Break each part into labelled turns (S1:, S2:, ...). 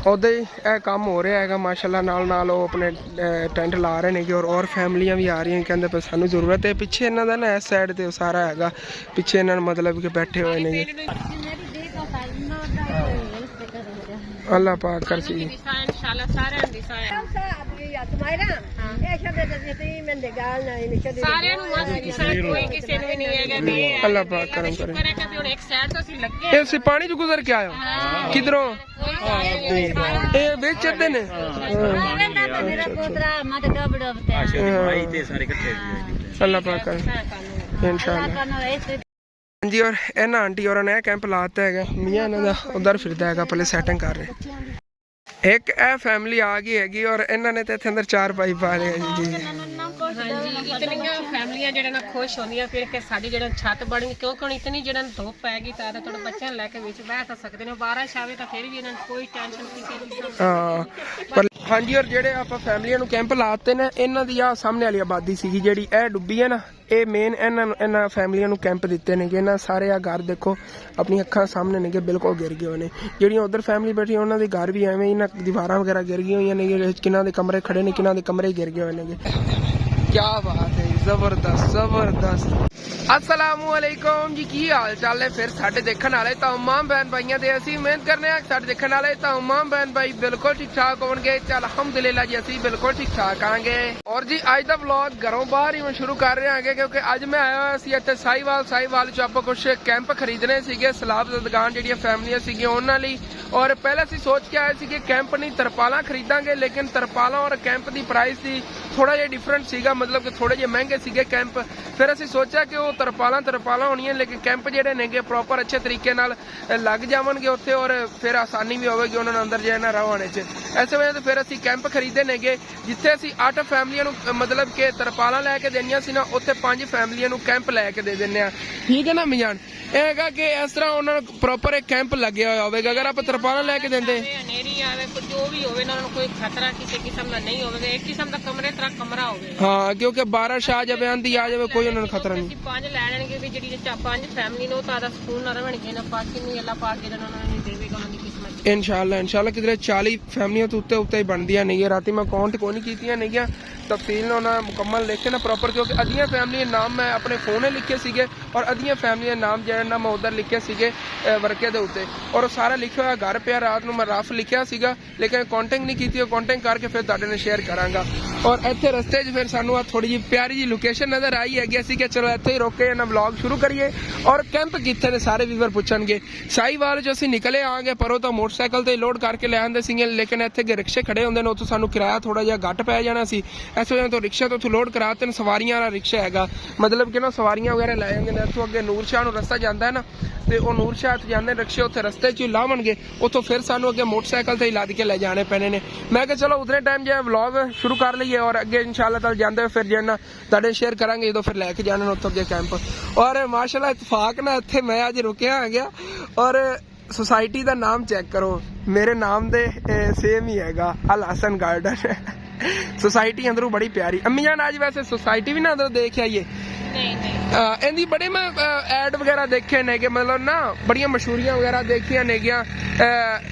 S1: ਉਦਾਂ ਹੀ ਇਹ ਕੰਮ ਹੋ ਰਿਹਾ ਹੈਗਾ ਮਾਸ਼ਾਅੱਲਾ। ਨਾਲ ਉਹ ਆਪਣੇ ਟੈਂਟ ਲਾ ਰਹੇ ਨੇ ਔਰ ਫੈਮਲੀਆਂ ਵੀ ਆ ਰਹੀਆਂ, ਕਹਿੰਦੇ ਪਏ ਸਾਨੂੰ ਜ਼ਰੂਰਤ ਹੈ। ਪਿੱਛੇ ਇਹਨਾਂ ਦਾ ਨਾ ਇਸ ਸਾਈਡ ਤੇ ਸਾਰਾ ਹੈਗਾ, ਪਿੱਛੇ ਇਹਨਾਂ ਨੂੰ ਮਤਲਬ ਕਿ ਬੈਠੇ ਹੋਏ ਨੇ। ਅੱਲਾਹ ਪਾਕ ਕਰ ਸੀ
S2: इंशाल्लाह सारे ਦੀ ਸਾਰਿਆਂ ਨੂੰ ਮਦਦ ਕਿਸੇ ਕੋਈ ਕਿਸੇ ਨੂੰ ਵੀ ਨਹੀਂ ਹੈਗਾ ਵੀ
S1: ਅੱਲਾਹ ਪਾਕ ਕਰਮ ਕਰੇ।
S2: ਹੁਣ ਇੱਕ ਸਾਈਡ ਤੋਂ ਅਸੀਂ ਲੱਗੇ
S1: ਇਹ ਸੀ ਪਾਣੀ ਚ ਗੁਜ਼ਰ ਕੇ ਆਇਓ ਕਿਧਰੋਂ? ਇਹ ਵਿੱਚ ਅੱਧੇ ਨੇ
S2: ਮੇਰਾ ਪੋਤਰਾ ਮਤ ਡਬ ਡਬ ਤੇ
S3: ਭਾਈ ਤੇ ਸਾਰੇ ਇਕੱਠੇ
S1: ਅੱਲਾਹ ਪਾਕ ਕਰੇ इंशाल्लाह। जी और ना आंटी और ने कैंप लाता है मियाँ इन्हों का उधर फिरता है पहले सैटिंग कर रहे। एक ए फैमिली आ गई हैगी और इन्होंने तो इतने अंदर 4 पाई पा रहे हैं जी।
S2: इतनियां फैमिलियां जेड़ा ना खुश होंदियां फिर के साडी जेड़ा छत बन गई क्योंकि इतनी जेड़ा धुप पैगी तां थोड़ा बच्चों लेके विच बैठ सकदे ने। बारिश आवे तां फिर भी इन्हां कोई टेंशन किसी दी।
S1: हां पर हाँ जी और जेड़े आप फैमिलियां नु कैंप लाते ने इन्हां दी आ सामने वाली आबादी सीगी जेड़ी ए डुब्बी है ना, ये मेन इन्हां फैमिलियां नु कैंप दिते ने कि इन्हां सारे आ घर देखो अपनी अखां सामने ने कि बिल्कुल गिर गए ने। जेड़ियां उधर फैमिली बैठी उन्हां दे घर भी एवें इन्हां दीवारां वगैरह गिर गई होईयां ने, किन्हां दे कमरे खड़े ने, किन्हां दे कमरे गिर गए ने। क्या बात है, जबरदस्त जबरदस्त। अस्सलामुअलैकुम जी, की हाल चाल है फिर साडे देखण वाले तमाम बहन भाइयों दे। असीं उम्मीद करने आ साडे देखण वाले तमाम बहन भाई बिल्कुल ठीक ठाक होणगे। चल अलहमदुलिल्लाह जी असीं बिल्कुल ठीक ठाक आंगे। और जी अज दा व्लॉग घरों बाहर ही मैं शुरू कर रहे हैं क्योंकि अज मैं आया होया सी इत्थे साहिवाल च आपां कुछ कैंप खरीदने सीगे सलाब दुकान जिहड़ियां फैमिलियां सीगियां उन्हां लई। और पहले असीं सोच के आए सी कि कैंप नहीं तरपालां खरीदांगे, लेकिन तरपालां और कैंप दी प्राइस दी थोड़ा जिहा डिफरेंट सीगा, मतलब कि थोड़े जिहे महंगे सीगे कैंप। फिर असीं सोचा कि वो तरपालां होणियां लेकिन कैंप जिहड़े नेगे प्रॉपर अच्छे तरीके नाल लग जावणगे उत्थे और फिर आसानी भी होवेगी उन्हां नूं अंदर जाना रहने च। इस वजह तो फिर असीं कैंप खरीदे नेगे जिथे असीं 8 फैमिलियां नूं मतलब कि तरपालां लैके देनियां सी ना, उत्थे 5 फैमिलियां नूं कैंप लैके दे दिंदे आ। ठीक है ना मियान? ਇਹ ਹੈਗਾ ਕਿ ਇਸ ਤਰ੍ਹਾਂ ਉਹਨਾਂ ਨੂੰ ਪ੍ਰੋਪਰ ਇੱਕ ਕੈਂਪ ਲੱਗਿਆ ਹੋਇਆ ਹੋਵੇਗਾ। ਅਗਰ ਆਪਾਂ ਤਰਪਾਲਾਂ ਲੈ ਕੇ ਦਿੰਦੇ
S2: ਹਨੇਰੀ ਆਵੇ ਕੋਈ ਜੋ ਵੀ ਹੋਵੇ ਨਾ, ਉਹਨਾਂ ਨੂੰ ਕੋਈ ਖਤਰਾ ਕਿਸੇ ਕਿਸਮ ਦਾ ਨਹੀਂ ਹੋਵੇਗਾ। ਇੱਕ ਕਿਸਮ ਦਾ ਕਮਰੇ ਤਰ੍ਹਾਂ ਕਮਰਾ ਹੋਵੇ।
S1: ਹਾਂ ਕਿਉਂਕਿ ਬਾਰਿਸ਼ ਆ ਜਾਵੇ, ਆਂधी ਆ ਜਾਵੇ, ਕੋਈ ਉਹਨਾਂ ਨੂੰ ਖਤਰਾ ਨਹੀਂ।
S2: ਅਸੀਂ 5 ਲੈ ਲੈਣਗੇ ਵੀ ਜਿਹੜੀ 5 ਫੈਮਿਲੀ ਨੂੰ ਤਾਂ ਦਾ ਸਕੂਨ ਨਾ ਰਹਿਣਗੇ ਨਾ, ਬਾਕੀ ਨੂੰ ਅੱਲਾਹ ਪਾਕ ਜਿਹੜਾ ਉਹਨਾਂ ਨੂੰ ਦੇਵੇਗਾ ਉਹਨਾਂ ਦੀ ਕਿਸਮਤ।
S1: इंशाल्लाह किधरे 40 फैमिलियां तो उत्ते ही बनदियां नहीं है। राती मैं काउंट कोई नहीं कीतियां नहीं तफसील ना उन्हें मुकम्मल लिखे ना प्रॉपर, क्योंकि अद्धियां फैमिलियां नाम मैं अपने फोन लिखे सीगे और अद्धियां फैमिलियां नाम जो ना मैं उधर लिखे सीगे वर्के दे उत्ते, और सारा लिखा हुआ घर पे रात में मैं रफ लिखा सीगा लेकिन काउंटिंग नहीं की। काउंटिंग करके फिर तुहाडे नाल शेयर करांगा। और इत्थे रस्ते च फिर सानू थोड़ी जी प्यारी जी लोकेशन नजर आई हैगी, असीं कि चलो इत्थे ही रोके ना व्लॉग शुरू करिए। और कैंप कित्थे ने सारे व्यूअर पुछणगे। साहिवाल जो असीं निकले आंगे पर तो मोटरसाइकिल ते लोड करके ले आंदे सीगे, लेकिन इत्थे रिक्शे खड़े होंदे ने, उत्थों सानू किराया थोड़ा जिहा घट पै जाना सी। इस वजह तो रिक्शा तो लोड कराते सवारियां वाला रिक्शा हैगा, मतलब कि ना सवारियां वगैरह लै जांदे ने। इत्थों अगे नूर शाह नूं रस्ता जांदा है ना, ते ओह नूर शाह ते जांदे रिक्शे, उत्थे रस्ते च लावणगे, उत्थों फिर सानू अगे मोटरसाइकिल ते लद के ले जाने पैने ने। मैं कहा चलो उतने टाइम जो व्लॉग शुरू कर लईए और अगे इंशाल्लाह ताला जांदे होए फिर जेना तुहाडे शेयर करांगे जो फिर लैके जाने उत्थों अगे कैंप। और माशाल्लाह इत्तफाक ना इत्थे मैं अज रुकिया आ गया और सोसाइटी का नाम चेक करो, मेरे नाम दे सेम ही हैगा, अल हसन गार्डन सोसाइटी अंदरों बड़ी प्यारी। अम्मी जान आज वैसे सोसाइटी भी ना अंदरों देख आइए। इनकी बड़े मैं एड वगैरह देखे ने कि मतलब ना बड़ियां मशहूरियां वगैरह देखियां नेगियां,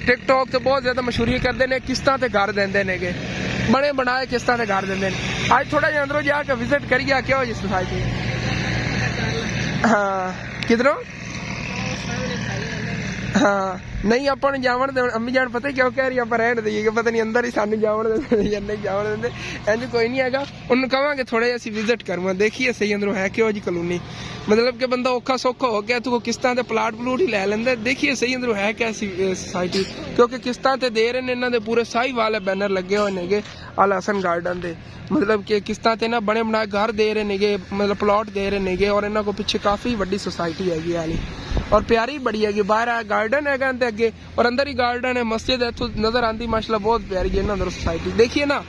S1: टिकटॉक ते बहुत ज्यादा मशहूरी करते ने, किस्तां ते घर देंदे नेगे, बने बनाए किस्तां ते घर देंदे ने। आज थोड़ा जिहा अंदरों जाके विजिट करिए क्या हो जी सोसाइटी। हाँ किधरों? हाँ नहीं ਆਪਾਂ ਨੂੰ ਜਾਵਣ ਦੇ। ਅੰਮੀ ਜਾਨ ਪਤਾ ਕਿਉਂ ਕਹਿ ਰਹੀ ਆਪਾਂ ਰਹਿਣ ਦੇਈਏ, ਪਤਾ ਨਹੀਂ ਅੰਦਰ ਹੀ ਸਾਨੂੰ ਜਾਵਣ ਦਿੰਦੇ ਜਾਂ ਨਹੀਂ ਜਾਵਣ ਦਿੰਦੇ। ਇੰਜ ਕੋਈ ਨਹੀਂ ਹੈਗਾ, ਉਹਨੂੰ ਕਵਾਂਗੇ ਥੋੜੇ ਜਿਹਾ ਅਸੀਂ ਵਿਜ਼ਿਟ ਕਰਵਾਂ, ਦੇਖੀਏ ਸਹੀ ਅੰਦਰੋਂ ਹੈ ਕਿਹੋ ਜੀ ਕਲੋਨੀ। मतलब कि बंदा औखा सौखा हो गया तो किस्तां ते प्लाट प्लूट ही लै लैंदा। देखिए सही अंदरों है कैसी सोसाइटी, क्योंकि किस्तां ते दे रहे ने, इन्हां दे पूरे साहिवाल बैनर लगे हुए नेगे अल हसन गार्डन दे, मतलब कि किस्तां ते ना बने बनाए घर दे रहे नेगे, मतलब प्लॉट दे रहे नेगे। और इन्हां को पिछे काफ़ी वड्डी सोसाइटी हैगी वाली और प्यारी बड़ी हैगी। बाहर गार्डन हैगा ते अगे और अंदर ही गार्डन है, मस्जिद इत्थों नजर आती माशाल्लाह बहुत प्यारी है इन्हां अंदर सोसाइटी। देखिए ना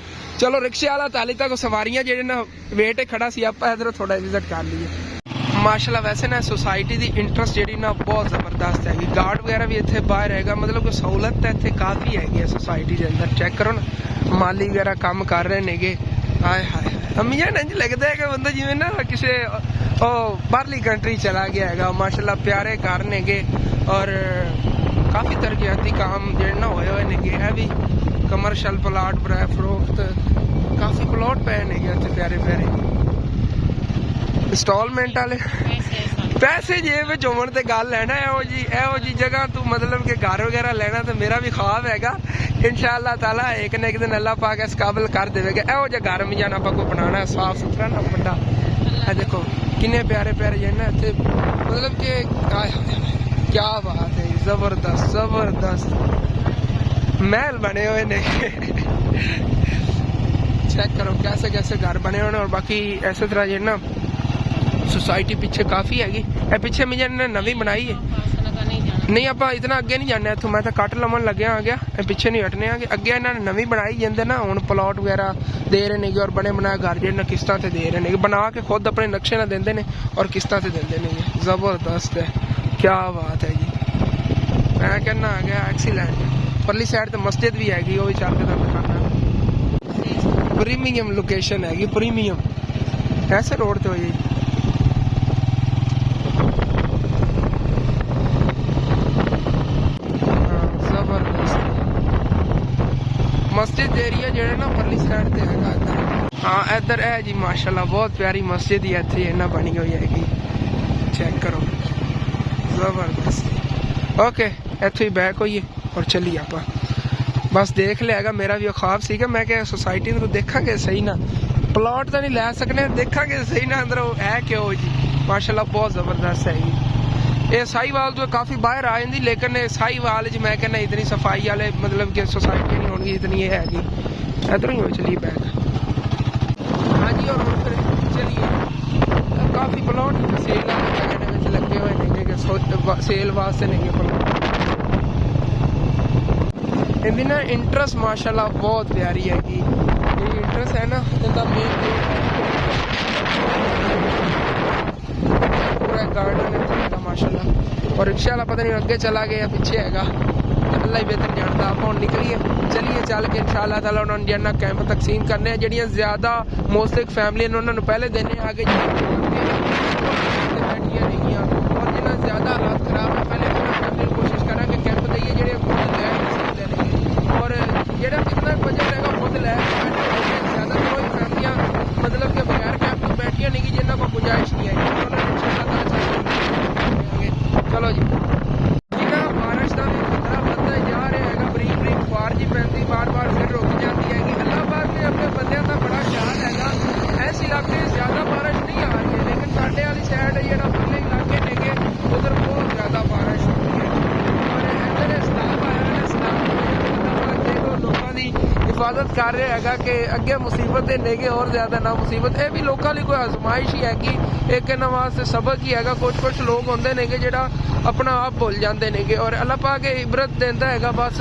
S1: चलो रिक्शे वाला तो हाली तक सवारियां जेहड़े ना वेट खड़ा सी, आपां इधर थोड़ा विजिट कर लीए। माशाल्लाह वैसे ना सोसाइटी की इंटरेस्ट जी ना बहुत जबरदस्त हैगी, गार्ड वगैरह भी इतने बाहर हैगा, मतलब कि सहूलत तो इतने काफ़ी हैगी है सोसाइटी के अंदर। चेक करो ना माली वगैरह काम कर रहे नेगे। हाय हाय अम्मी जान इंज लगता है कि बंदा जिवें ना किसी बाहरली कंट्री चला गया हैगा। माशाल्लाह प्यारे घर नेगे और काफ़ी तरक्याती काम जो ना होए हुए नेगे। है भी ਕਮਰਸ਼ੀਅਲ ਪਲਾਟ ਬਰਾ ਫਰੋਖਤ ਕਾਫੀ ਪਲਾਟ ਪਏ ਨੇਗੇ ਇੱਥੇ ਪਿਆਰੇ ਪਿਆਰੇ ਇੰਸਟਾਲਮੈਂਟ ਵਾਲੇ ਪੈਸੇ ਜੇਬ ਵਿੱਚ ਹੋਣ ਤੇ ਗੱਲ ਹੈ ਨਾ। ਇਹੋ ਜੀ ਜਗ੍ਹਾ ਤੂੰ ਮਤਲਬ ਕਿ ਘਰ ਵਗੈਰਾ ਲੈਣਾ ਤੇ ਮੇਰਾ ਵੀ ख्वाब ਹੈਗਾ इंशाअल्लाह ताला एक न एक दिन अल्लाह पाक इस काबिल कर देगा। ਇਹੋ ਜਿਹਾ घर में जाना आपको बनाना साफ सुथरा ना बड़ा। देखो किन्ने प्यारे प्यारे जो ना इतने मतलब कि क्या बात है, जबरदस्त जबरदस्त महल बने हुए ने। चेक करो कैसे कैसे घर बने हुए और बाकी इस तरह जो ना सोसाइटी पीछे काफ़ी हैगी। पिछे मुझे नवी बनाई है नहीं आप इतना अगे नहीं जाने इतों मैं तो कट लवन लगे आ गया पिछे नहीं हटने आगे अगे इन्होंने नवी बनाई जाते ना हूँ प्लॉट वगैरह दे रहे ने और बने बनाए घर जो किस्तां ते दे रहे ने बना के खुद अपने नक्शे ना देंगे ने और किस्तां ते देंगे ने। जबरदस्त है क्या बात है जी। मैं कहना आ गया एक्सीलेंट। परली साइड तो मस्जिद भी हैगी वो भी चल के दिखाना। प्रीमियम लोकेशन हैगी प्रीमियम ऐसे रोड तो जी। मस्जिद एरिया जो ना परली साइड ते हैगा इधर। हाँ इधर है जी माशाल्लाह बहुत प्यारी मस्जिद ही इतनी इन्ना बनी हुई हैगी। चेक करो जबरदस्त। ओके इतों ही बैक होइए और चलिए आप बस देख लिया मेरा भी ख्वाब सी मैं क्या सोसाइटी में तो देखांगे सही ना प्लॉट तो नहीं लै सकने देखांगे सही ना अंदर है क्यों जी माशाल्लाह बहुत जबरदस्त है। ये साहीवाल तो काफ़ी बाहर आ जाती लेकिन साहीवाल च मैं कहना इतनी सफाई वाले मतलब कि सोसाइटी नहीं होगी इतनी ये हैगी। इधर ही हो चलिए बैक। हाँ जी और फिर चलिए काफ़ी प्लॉट सेल लगे हुए नहीं सेल वास्ते नहीं प्लॉट इनकी ना इंटरेस्ट माशाल्लाह बहुत प्यारी हैगी। ये इंटरेस्ट है ना इनका मेन पूरा गार्डन है माशाल्लाह। और रिक्शा वाला पता नहीं अगे चला गया या पीछे हैगा अल्लाह ही बेहतर जानता। आप हम निकलिए चलिए चल के इंशाअल्लाह ताला उन्होंने जिन्ना कैंप तकसीम करने हैं जड़ियाँ ज़्यादा मोस्टलिक फैमिली ने उन्होंने पहले देने आगे बैठिया नहीं और जिन्हें ज़्यादा हालात खराब है पहले फैमिली कोशिश करा कि कैंप देइए जो और जो कितना बजट है खुद लै ज़्यादा कोई फैमिलियाँ मतलब कि बगैर कैंप तो बैठिया नहीं जिन्होंने को गुजारिश नहीं है। चलो जी जिन्ना बारिश का भी खतरा बढ़ता जा रहा है बरीक बरीक बार जी पैंती बार बार फिर रुक जाती है। अल्लाह पाक ने अपने बंदों का बड़ा ख्याल है। इस इलाके ज़्यादा बारिश नहीं आ रही है लेकिन साढ़े वाली साइड जो पहले इलाके ने उधर बहुत ज़्यादा बारिश हो रही है और इधर सलाब आया सलाब देखो लोगों की हिफाजत कर रहे है कि अगे मुसीबत नेगे और ज़्यादा ना मुसीबत ये भी लोगों की कोई आजमाइश ही हैगी एक इन्होंने वास्ते सबक ही है। कुछ लोग होंगे ने जो अपना आप भुल जाते हैं और अल्लाह पाक इबरत देता है बस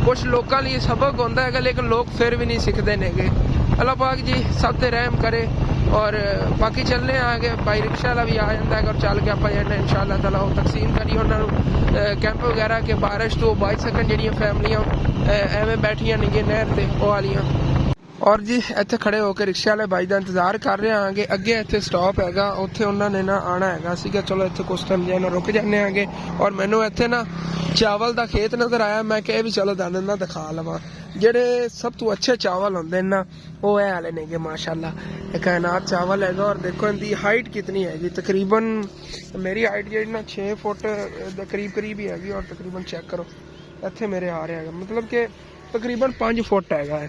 S1: कुछ लोगों लिए सबक होता है लेकिन लोग फिर भी नहीं सीखते नेगे। अल्लाह पाक जी सब ते रहम करे और बाकी चलने आगे भाई रिक्शा वाला भी आ जाता है और चल के आप इंशाअल्लाह ताला तकसीम करिए उन्होंने कैंप वगैरह के बारिश तो बच सकन जड़ियाँ फैमिलियाँ एवं बैठिया नहीं नहर से वो वालियाँ। और जी इतने खड़े होकर रिक्शा वाले भाई का इंतजार कर रहे हैं अगे इतने स्टॉप हैगा उत्थे उन्होंने ना आना हैगा सीगा। चलो इतने कुछ टाइम जो रुक जाने आगे और मैनू इतने ना चावल का खेत नज़र आया मैं कहा भी चलो दाने ना दिखा लवा जेडे सब तो अच्छे चावल होंगे ना वो है वाले ने माशाल्लाह कायनात चावल हैगा। और देखो इनकी हाइट कितनी हैगी तकरीबन मेरी हाइट जी ना 6 फुट करीब करीब ही हैगी और तकरीबन चेक करो इतने मेरे आ रहा है मतलब कि तकरीबन 5 फुट हैगा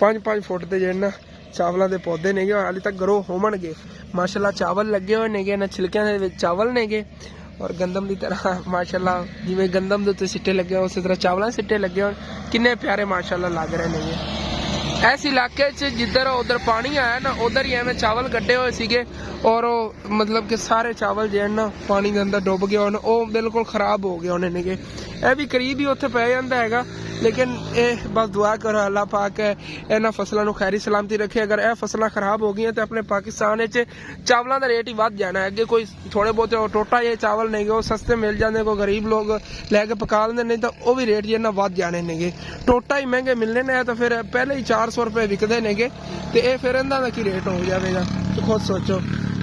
S1: 5 फुट के जो ना चावलों के पौधे ने हाले तक ग्रो होवणगे माशाल्लाह। चावल लगे हुए ने ना छिलकियां दे विच चावल ने और गंदम की तरह माशाल्लाह जिवें गंदम के उत्ते सिट्टे लगे उस तरह चावलों सिट्टे लगे हो किन्ने प्यारे माशाल्लाह लग रहे ने। इस इलाके जिधर उधर पानी आया ना उधर ही एवं चावल कट्टे हुए सीगे और मतलब कि सारे चावल जो ना पानी के अंदर डुब गए वो बिल्कुल खराब हो गए उन्होंने यह भी करीब ही उत्थे पै जाता है लेकिन ये बस दुआ करो अल्लाह पाक इन्होंने फसलों को खैरी सलामती रखे। अगर यह फसल खराब हो गई तो अपने पाकिस्तान चावलों का रेट ही वध जाना है। अगे कोई थोड़े बहुत टोटा ये चावल नहीं वो सस्ते मिल जाते कोई गरीब लोग लैके पका लेंगे नहीं तो वह भी रेट जो ना वध जाने ने टोटा ही महंगे मिलने ने तो फिर पहले ही 400 रुपए विकते ने तो ये फिर इन्हों की रेट हो जाएगा। तो खुद सोचो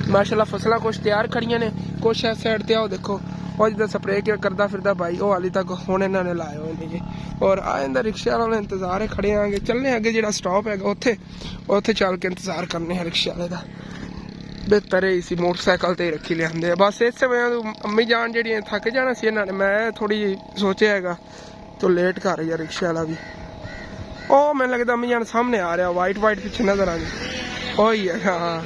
S1: माशाल्लाह फसलें कुछ तैयार खड़ियां ने कुछ इस साइड ते आओ देखो ਉਹ ਜਿੱਦਾਂ ਸਪਰੇਅ ਕਰਦਾ ਫਿਰਦਾ ਬਾਈ, ਉਹ ਹਾਲੀ ਤੱਕ ਹੁਣ ਇਹਨਾਂ ਨੇ ਲਾਏ ਹੋਏ ਨੇਗੇ। ਔਰ ਆ ਜਾਂਦਾ ਰਿਕਸ਼ਾ ਵਾਲਾ ਇੰਤਜ਼ਾਰ ਹੈ, ਖੜੇ ਆਂਗੇ ਚੱਲਨੇ ਅੱਗੇ ਜਿਹੜਾ ਸਟਾਪ ਹੈਗਾ ਉੱਥੇ ਚੱਲ ਕੇ ਇੰਤਜ਼ਾਰ ਕਰਨੇ ਆ ਰਿਕਸ਼ਾ ਵਾਲੇ ਦਾ। ਬਿਹਤਰ ਹੀ ਸੀ ਮੋਟਰਸਾਈਕਲ ਤੇ ਰੱਖੀ ਲਿਆਂਦੇ ਆ ਬਸ। ਇਸ ਸਮੇਂ ਅੰਮੀ ਜਾਨ ਜਿਹੜੀਆਂ ਥੱਕ ਜਾਣਾ ਸੀ ਇਹਨਾਂ ਨੇ, ਮੈਂ ਥੋੜੀ ਸੋਚਿਆ ਹੈਗਾ ਤੋ ਲੇਟ ਕਰ ਰਹੀ ਆ ਰਿਕਸ਼ਾ ਵਾਲਾ ਵੀ। ਉਹ ਮੈਨੂੰ ਲੱਗਦਾ ਅੰਮੀ ਜਾਨ ਸਾਹਮਣੇ ਆ ਰਿਹਾ, ਵਾਈਟ ਪਿੱਛੇ ਨਜ਼ਰ ਆ ਗਈ, ਉਹੀ ਹੈ। ਹਾਂ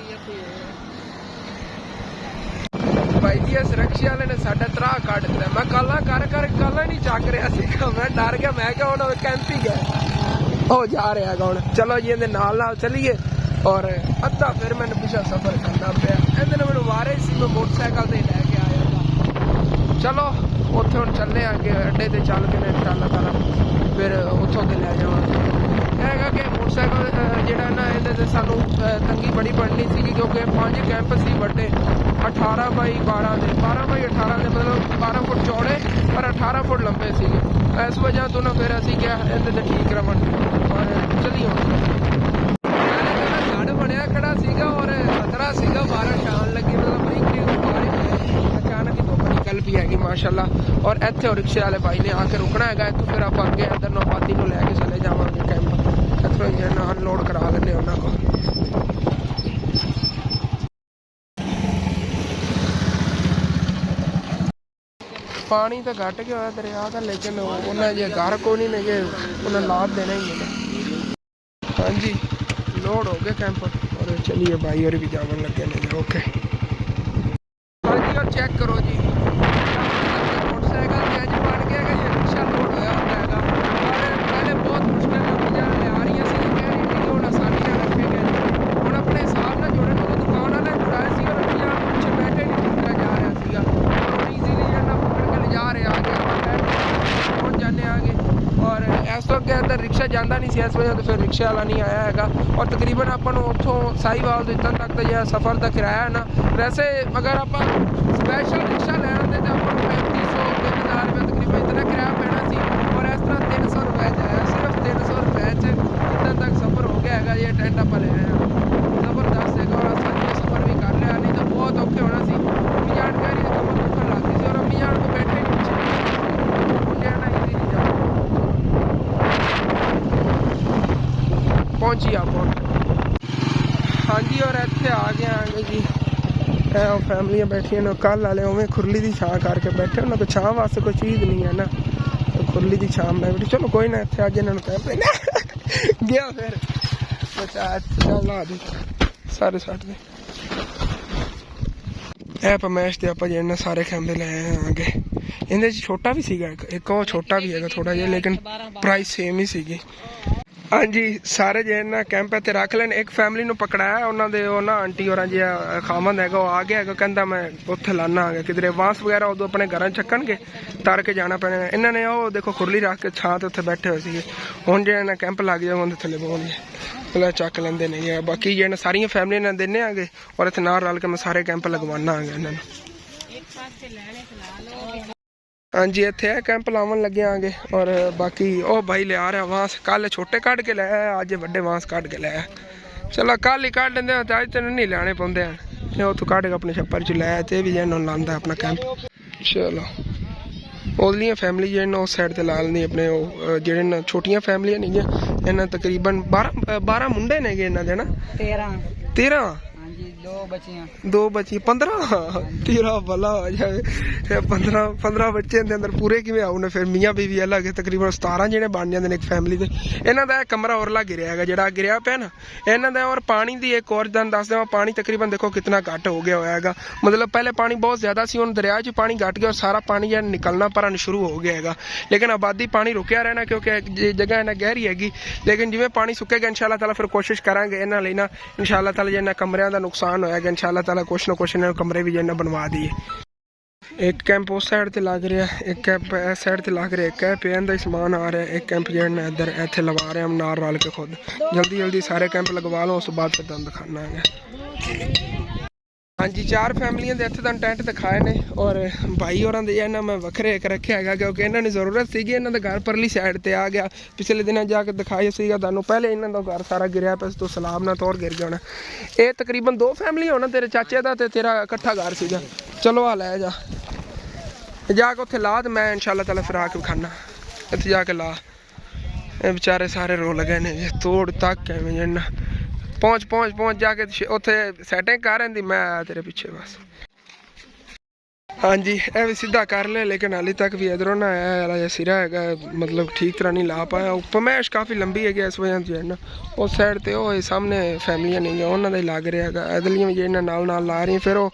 S1: ਭਾਈ ਜੀ ਇਸ ਰਿਕਸ਼ੇ ਵਾਲੇ ਨੇ ਸਾਡਾ ਤਰਾਹ ਕੱਢ ਦਿੱਤਾ। ਮੈਂ ਕਾਲਾਂ ਕਾਲਾਂ ਨਹੀਂ ਚੱਕ ਰਿਹਾ ਸੀਗਾ, ਮੈਂ ਡਰ ਗਿਆ, ਮੈਂ ਕਿਹਾ ਹੁਣ ਕੈਂਪ ਹੀ ਗਿਆ। ਉਹ ਜਾ ਰਿਹਾ ਹੈਗਾ ਹੁਣ, ਚਲੋ ਜੀ ਇਹਦੇ ਨਾਲ ਚੱਲੀਏ। ਔਰ ਅੱਧਾ ਫਿਰ ਮੈਨੂੰ ਪਿੱਛਾ ਸਫ਼ਰ ਕਰਨਾ ਪਿਆ, ਇਹਦੇ ਨੇ ਮੈਨੂੰ ਵਾਰੇ ਸੀ, ਮੈਂ ਮੋਟਰਸਾਈਕਲ ਤੇ ਲੈ ਕੇ ਆਇਆ। ਚਲੋ ਉੱਥੇ ਹੁਣ ਚੱਲੇ ਅੱਗੇ ਅੱਡੇ ਤੇ ਚੱਲ ਕੇ ਇੰਸ਼ਾਅੱਲਾ ਤਾਲਾ ਫਿਰ ਉੱਥੋਂ ਅੱਗੇ ਲੈ ਜਾਵਾਂਗੇ। ਇਹ ਹੈਗਾ ਕਿ ਮੋਟਰਸਾਈਕਲ ਜਿਹੜਾ ਨਾ ਇਹਦੇ ਤੇ ਸਾਨੂੰ ਤੰਗੀ ਬੜੀ ਪੜਨੀ ਸੀਗੀ, ਕਿਉਂਕਿ 5 ਕੈਂਪ ਸੀ ਵੱਡੇ, 18 ਬਾਈ 12 ਦੇ, 12 ਬਾਈ 18 ਦੇ, ਮਤਲਬ 12 ਫੁੱਟ ਚੌੜੇ ਪਰ 18 ਫੁੱਟ ਲੰਬੇ ਸੀਗੇ। ਇਸ ਵਜ੍ਹਾ ਤੋਂ ਨਾ ਫਿਰ ਅਸੀਂ ਕਿਹਾ ਇਹਦੇ ਤੇ ਠੀਕ ਰਵਣ ਔਰ ਚਲੀ ਹੁਣ ਬਣਿਆ ਖੜਾ ਸੀਗਾ ਔਰ ਖਤਰਾ ਸੀਗਾ, ਬਾਰਿਸ਼ ਆਉਣ ਲੱਗੀ, ਮਤਲਬ ਬਰੀਕ ਬਾਰਿਸ਼ ਅਚਾਨਕ ਹੀ ਧੁੱਪ ਨਿਕਲ ਪਈ ਹੈਗੀ ਮਾਸ਼ਾਅੱਲਾ। ਔਰ ਇੱਥੇ ਉਹ ਰਿਕਸ਼ੇ ਵਾਲੇ ਭਾਈ ਨੇ ਆ ਕੇ ਰੁਕਣਾ ਹੈਗਾ, ਇੱਥੋਂ ਫਿਰ ਆਪਾਂ ਅੱਗੇ ਅੰਦਰ ਨੌਪਾਤੀ ਨੂੰ ਲੈ ਕੇ ਚਲੇ ਜਾਵਾਂਗੇ ਕੈਂਪ। ਇੱਥੋਂ ਇੰਜਨ ਅਨਲੋਡ ਕਰਾ ਲੈਂਦੇ ਉਹਨਾਂ ਕੋਲ। ਪਾਣੀ ਤਾਂ ਘਟ ਗਿਆ ਹੋਇਆ ਦਰਿਆ ਦਾ, ਲੇਕਿਨ ਉਹਨਾਂ ਜੇ ਘਰ ਕੋਈ ਨਹੀਂ ਨੇਗੇ, ਉਹਨਾਂ ਲਾਭ ਦੇਣਾ ही है। हाँ जी लोड हो गया कैंप और चलिए भाई और भी जावन लगे नहीं। ओके हाँ जी और चेक करो जी मोटरसाइकिल अज बन गया कि रिक्शा लोड होया होता है। और पहले बहुत मुश्किल ले आ रही सी, कह रही थी कि आसानियां रखे गए हम अपने हिसाब से जुड़े दुकान वाले जुड़ाया सी, पिछे बैठे नहीं दूसरा जा रहा सीगा, ईजीली पकड़ के ले जा रहे आगे पहुँच जाने आगे। और इस तो अगे अंदर रिक्शा जाता नहीं सी, इस वजह तो फिर रिक्शे वाला नहीं आया है। और तकरीबन अपन उतों साहिवाल तो इतना तक जो सफ़र का किराया है ना, वैसे अगर आप स्पैशल रिक्शा ले आते तो अपन 3500 रुपये तकरीबन इतना किराया पैना सी। और इस तरह 300 रुपये जाया, सिर्फ 300 रुपये इतना तक सफ़र हो गया है। ये टेंट आप ले आए हैं जबरदस्त है, और आसानी से सफ़र भी कर लिया, नहीं तो बहुत औखे होना सी। अम्मी जान कह रही कमर दुखन लगती थी और अम्मी जान को बैठे नहीं पहुंची आप। हाँ जी और इतने आ गए आगे जी, फैमिलियां बैठिया ने कल वाले उमें खुरली की छां करके बैठे, उन्होंने छां वास्ते कोई चीज़ नहीं है ना, तो खुरली की छां में बैठी। चलो कोई ना, इतने अज इन्होंने कैंप गया फिर ला दी सारे सट दे ए पमैश के आप जो सारे कैमरे ले आए हैं आगे। इन्हें छोटा भी सीगा, एक और छोटा भी है थोड़ा जिहा, लेकिन प्राइस सेम ही सीगी। हाँ जी सारे जे ना कैंप इतने रख लेने। एक फैमिली ਨੂੰ पकड़ाया उन्होंने ना आंटी और जी खामंद है आ गया है, कहता मैं उत्थे लाना आ गया किधरे वांस वगैरह उदो अपने घर चक्कणगे तर के जाना पैना। इन्होंने वो देखो खुरली रख के छां ते उत्थे बैठे हुए थे। हुण जे ना कैंप लग जाए उन्हें थले बोलगे भला चक लेंदे नहीं है। बाकी जे सारिया फैमिली ने देने आगे और इतने नाल रल के मैं सारे कैंप लगवाना आ गया इन्होंने। हाँ जी इतने है कैंप लावन लगे आगे। और बाकी ओ भाई ले आ रहा वांस, कल छोटे कट के लाया, अज बड़े वांस कट के लाया। चलो कल ही कट लेंदे, अज तेन नहीं लैने पौंदे हैं, उतों कट के अपने छप्पर च लाया तो भी जैन लांदा अपना कैंप। चलो ओलियां फैमिली जो उस साइड से ला लेंदी अपने जेह्ड़े छोटियां फैमिलियां नहीं इन्हें तकरीबन 12 मुंडे ने इन्हों के ना 13 दो बच्चियां 15 13 भला हो जाए 15 बच्चे अंदर पूरे किवें आउने। फिर मियाँ बीवी अलग है, तकरीबन 17 जिहड़े बन जाते हैं एक फैमिली के। इन्हां दा कमरा औरला गिरिया है जिहड़ा गिरिया पिया ना इन्हां दा। और पानी की एक और दिन दस देवां, पानी तकरीबन देखो कितना घट हो गया होया है। मतलब पहले पानी बहुत ज्यादा सी, हुण दरिया च पानी घट गया और सारा पानी जिहड़ा निकलना भरन शुरू हो गया है। लेकिन आबादी पानी रुकिया रहना क्योंकि जगह इन्ना गहरी हैगी। लेकिन जिवें पानी सुकेगा इंशाअल्लाह ताला फिर कोशिश करांगे इन्हां लई ना इंशाअल्लाह ताला जिन्ना कमरियां दा नुकसान होया इंशाअल्लाह ताला कुछ ना कुछ इन्हां कमरे भी जिन्ना बनवा दिए। एक कैंप उस साइड ते लग रहा है, एक कैंप इस साइड ते लग रहा है, एक कैंप इहदा समान आ रहा है, एक कैंप जो इधर इत्थे लगा रहे हैं हम नार रल के खुद। जल्दी जल्दी सारे कैंप लगवा लो, उस बाद फिर तुहानूं दिखाना है। हाँ जी 4 फैमिलियां दे इत्थे टेंट दिखाए ने। और भाई होरां दे इन्हां मैं वखरे एक रखिया है क्योंकि इन्हां दी जरूरत सीगी। इन्हां दा घर परली साइड ते आ गया, पिछले दिनों जाके दिखाया सीगा तुहानूं। पहले इन्हां दा घर सारा गिरिया पिया तो सैलाब नाल तौर गिर गया होना। ये तकरीबन 2 फैमिली होना, तेरे चाचे दा ते तेरा इकट्ठा घर सीगा। चलो आ लै जा ਜਾ ਕੇ ਉੱਥੇ ਲਾ ਤੇ ਮੈਂ ਇਨਸ਼ਾਅੱਲਾ ਤਾਲਾ ਫਿਰ ਆ ਕੇ ਖਾਣਾ ਇੱਥੇ ਜਾ ਕੇ ਲਾ। ਇਹ ਵਿਚਾਰੇ ਸਾਰੇ ਰੋ ਲਗੇ ਨੇ ਜੀ ਤੋੜ ਤੱਕ ਐਵੇਂ ਜਨਾ ਪਹੁੰਚ ਜਾ ਕੇ ਉੱਥੇ ਸੈਟਿੰਗ ਕਰ ਰਹਿੰਦੀ ਮੈਂ ਤੇਰੇ ਪਿੱਛੇ ਬਸ। ਹਾਂਜੀ ਇਹ ਵੀ ਸਿੱਧਾ ਕਰ ਲਿਆ ਲੇਕਿਨ ਹਾਲੇ ਤੱਕ ਵੀ ਇਧਰੋਂ ਨਾ ਆਇਆ ਵਾਲਾ ਸਿਰਾ ਹੈਗਾ ਮਤਲਬ ਠੀਕ ਤਰ੍ਹਾਂ ਨਹੀਂ ਲਾ ਪਾਇਆ। ਪਮੈਸ਼ ਕਾਫੀ ਲੰਬੀ ਹੈਗੀ ਇਸ ਵਜ੍ਹਾ ਤੋਂ ਨਾ ਉਸ ਸਾਈਡ ਤੇ ਉਹ ਸਾਹਮਣੇ ਫੈਮਲੀਆਂ ਨਹੀਂ ਉਹਨਾਂ ਦਾ ਹੀ ਲੱਗ ਰਿਹਾ ਹੈਗਾ ਇਧਰਲੀਆਂ ਵੀ ਜਿਹਨਾਂ ਨਾਲ ਲਾ ਰਹੀਆਂ ਫਿਰ ਉਹ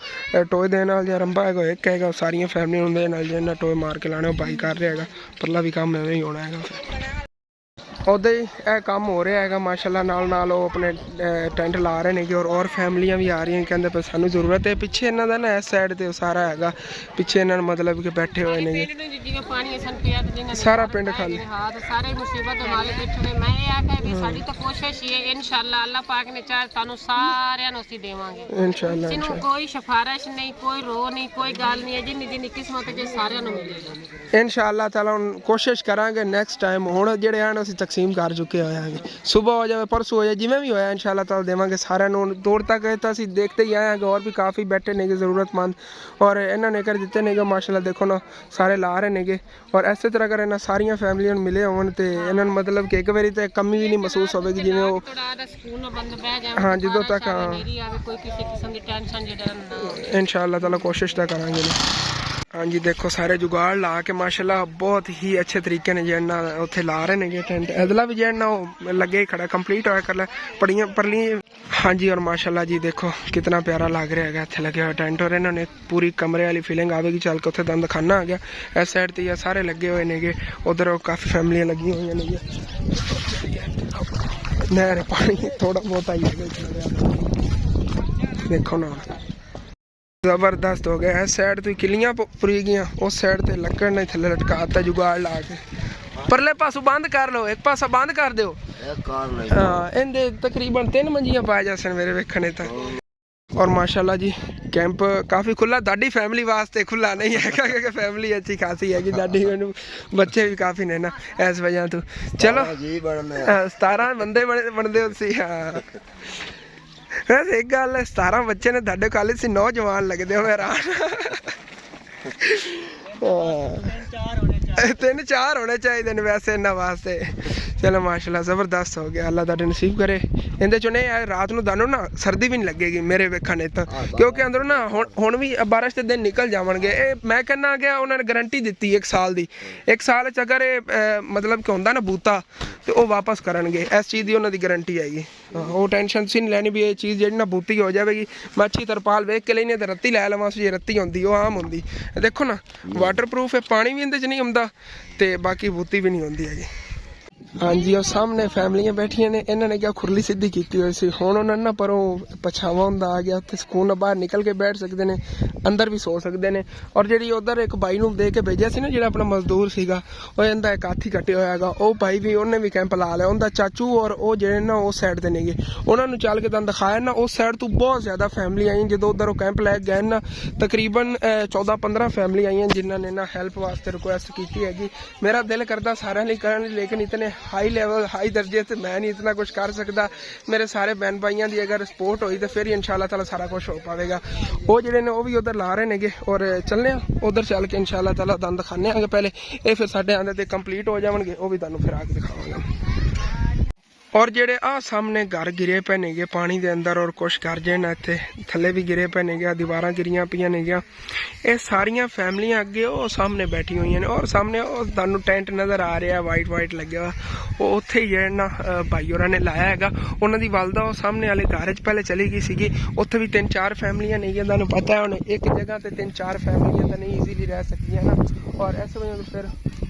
S1: ਟੋਏ ਦੇ ਨਾਲ ਜਾਂ ਰੰਬਾ ਹੈਗਾ ਇੱਕ ਹੈਗਾ ਉਹ ਸਾਰੀਆਂ ਫੈਮਲੀਆਂ ਹੁੰਦੇ ਨਾਲ ਜਿਹਨਾਂ ਟੋਏ ਮਾਰ ਕੇ ਲਾਣੇ ਉਹ ਬਾਈ ਕਰ ਰਿਹਾ ਹੈਗਾ ਪਰਲਾ ਵੀ ਕੰਮ ਐਵੇਂ ਹੀ ਹੋਣਾ ਹੈਗਾ। ਉੱਦਾਂ ਹੀ ਇਹ ਕੰਮ ਹੋ ਰਿਹਾ ਹੈਗਾ ਮਾਸ਼ਾਅੱਲਾ ਨਾਲ ਉਹ ਆਪਣੇ ਟੈਂਟ ਲਾ ਰਹੇ ਨੇ ਔਰ ਫੈਮਲੀਆਂ ਵੀ ਆ ਰਹੀਆਂ ਕਹਿੰਦੇ ਪਰ ਸਾਨੂੰ ਜ਼ਰੂਰਤ ਹੈ। ਪਿੱਛੇ ਇਹਨਾਂ ਦਾ ਨਾ ਇਸ ਸਾਈਡ ਤੇ ਸਾਰਾ ਹੈਗਾ ਪਿੱਛੇ ਇਹਨਾਂ ਨੂੰ ਮਤਲਬ ਕਿ ਬੈਠੇ ਹੋਏ ਨੇ ਸਾਰਾ ਪਿੰਡ ਖਾਲੀ
S2: ਸਾਰੇ ਮੁਸੀਬਤ ਦੇ ਮਾਲਕ ਬੈਠੇ ਨੇ। ਮੈਂ ਇਹ ਆਖਿਆ ਵੀ ਸਾਡੀ ਤਾਂ ਕੋਸ਼ਿਸ਼ ਹੀ ਹੈ ਇਨਸ਼ਾਅੱਲਾ ਅੱਲਾਹ ਪਾਕ ਨੇ ਚਾਹੇ ਤੁਹਾਨੂੰ ਸਾਰਿਆਂ ਨੂੰ ਅਸੀਂ ਦੇਵਾਂਗੇ ਇਨਸ਼ਾਅੱਲਾ। ਇਹਨੂੰ ਕੋਈ ਸਿਫਾਰਿਸ਼ ਨਹੀਂ ਕੋਈ ਰੋ ਨਹੀਂ ਕੋਈ ਗੱਲ ਨਹੀਂ ਹੈ ਜਿੰਨੀ ਕਿਸਮਤ ਜੇ ਸਾਰਿਆਂ ਨੂੰ ਮਿਲੇਗਾ
S1: ਇਨਸ਼ਾਅੱਲਾ ਤਾਲਾ। ਹੁਣ ਕੋਸ਼ਿਸ਼ ਕਰਾਂਗੇ ਨੈਕਸਟ ਟਾਈਮ ਹੁਣ ਜਿਹੜੇ ਹਨ ਅਸੀਂ ਤਕਸੀਮ ਕਰ ਚੁੱਕੇ ਹੋਇਆਂਗੇ ਸਵੇਰ ਹੋ ਜਾਵੇ ਪਰਸੋਂ ਹੋ ਜਾਏ ਜਿਵੇਂ ਵੀ ਹੋਇਆ ਇਨਸ਼ਾਅੱਲਾ ਤਾਲਾ ਦੇਵਾਂਗੇ ਸਾਰਿਆਂ ਨੂੰ। ਦੂਰ ਤੱਕ ਤਾਂ ਅਸੀਂ ਦੇਖਦੇ ਹੀ ਆਏ ਹਾਂ और भी काफ़ी बैठे ने ज़रूरतमंद और इन्होंने कर दिते ने माशाल्लाह देखो ना सारे ला रहे ने और इस तरह अगर इन्होंने सारिया फैमिलियों मिले होन तो इन्होंने मतलब कि एक बारी तो कमी भी नहीं महसूस होगी जिवें वो हाँ जो तक हाँ इंशाअल्लाह ताला कोशिश तो करांगे। हाँ जी देखो सारे जुगाड़ ला के माशाल्लाह बहुत ही अच्छे तरीके ने जो उत्थे ला रहे ने टेंट अदला भी जो लगे खड़ा कंप्लीट होया कर पड़ियाँ परली। हाँ जी और माशाल्लाह जी देखो कितना प्यारा लग रहा है इत्थे लगे हुए टेंट और इन्होंने पूरी कमरे वाली फीलिंग आवेगी चल के उत्थे दंद खाना आ गया इस साइड ते ये सारे लगे हुए ने उधर काफ़ी फैमिलियाँ लगी हुई ने नहर पानी थोड़ा बहुत आई है देखो ना जबरदस्त हो गया। इस साइड तो किलियां पुरी गई उस साइड ते लकड़ ने थले लटकाता जुगाड़ ला के परले पासों बंद कर लो एक पासा बंद कर दो हाँ इनके तकरीबन 3 मंजियां पा जासन मेरे वेखने तक। और माशाल्लाह जी कैंप काफ़ी खुला दाड़ी फैमिली वास्ते खुला नहीं है क्योंकि फैमिली अच्छी खासी है दाड़ी बच्चे भी काफ़ी ने ना इस वजह तो चलो 17 बंदे बनते सी हाँ वैसे एक गल 17 बच्चे ने ਤੁਹਾਡੇ ਕਾਲਜ से नौजवान लगते हो मेरा 3-4 होने चाहिए ने वैसे इन्होंने वास्ते। चलो माशाल्लाह ज़बरदस्त हो गया अल्लाह तुहाडे नसीब करे इहदे चों ने रात नूं दानो ना सर्दी भी नहीं लगेगी मेरे वेखण तो क्योंकि अंदरों ना हुण भी बारिश के दिन निकल जावणगे। मैं कहना गया उन्होंने गारंटी दी 1 साल की 1 साल अगर मतलब कि होंदा ना बूता तो वो वापस करनगे इस चीज़ की उन्होंने गारंटी हैगी। वो टेंशन सी नहीं लैनी भी ये चीज़ जी ना बूती हो जाएगी मैं अच्छी तरपाल वेख के लेनी तो रत्ती लै लवां जे रत्ती होंदी वो आम होंदी देखो ना वाटर प्रूफ है पानी भी इहदे च नहीं आउंदा ते बाकी बूती भी नहीं होंदी हैगी। हाँ जी और सामने फैमिलियां बैठिया ने इन्होंने क्या खुरली सीधी की हुई सी हुण उन्होंने ना परों पछावा हुंदा आ गया उत्थे सुकून बाहर निकल के बैठ सकते हैं अंदर भी सो सकते हैं। और जी उधर एक भाई नूं दे के भेजा सी ना जिहड़ा अपना मजदूर सीगा वो इहदा एक हाथी कट्टे होया हैगा वो भाई भी उन्हें भी कैंप ला लिया उनका चाचू और वो जिहड़े ना उस साइड ते नेगे उन्होंने चल के तुहानूं दिखाया ना उस साइड तो बहुत ज़्यादा फैमिली आई जो उधर वो कैंप लै गए ना तकरीबन 14-15 फैमिली आई जिन्होंने ना हैल्प वास्ते रिक्वेस्ट की हैगी। मेरा दिल करता सारे लिए करन लेकिन इतने हाई लेवल हाई दर्जे से मैं नहीं इतना कुछ कर सकता मेरे सारे बहन भाइयों की अगर सपोर्ट हुई तो फिर इंशाल्लाह ताला सारा कुछ हो पाएगा। वो जिहड़े ने वो भी उधर ला रहे ने और चलने उधर चल के इंशाल्लाह ताला दंद खाने आगे पहले ये फिर साढ़े आंदे ते कंप्लीट हो जाएंगे वो भी तुहानूं फिर आके दिखावांगा। और जेडे आ सामने घर गिरे पे ने पानी के अंदर और कुछ घर जे इत्थे थले भी गिरे पे ने दीवारां गिरियां पियां ने ये सारियां फैमिलियां अगे वो सामने बैठी हुई ने और सामने तुहानूं टेंट नज़र आ रहा वाइट लगे हुआ वो उत्थे ही जेहड़ा ना भाई होरां ने लाया हैगा उन्हां दी वालदा वो सामने वाले घर च पहले चली गई सीगी उत्थे भी 3-4 फैमिलियां ने तुहानूं पता है हुण एक जगह ते 3-4 फैमिलियां तो नहीं ईजीली रह सकदियां ना और इस वजह तो फिर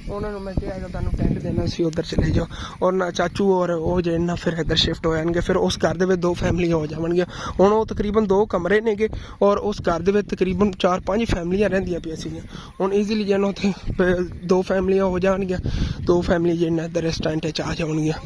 S1: उन्होंने मैं कहा तुहानूं टेंट देना सी उधर चले जाओ और ना चाचू और वो जे ना फिर इधर शिफ्ट हो जाएंगे फिर उस घर दे विच 2 फैमिलियां हो जावणगियां हुण वो तकरीबन 2 कमरे ने और उस घर दे विच तकरीबन 4-5 फैमिलियां रहिंदियां पियां सीगियां हुण ईजीली जे उत्थे 2 फैमिलियां हो जाणगियां 2 फैमिली जे इधर इस टेंट च आ जाणगियां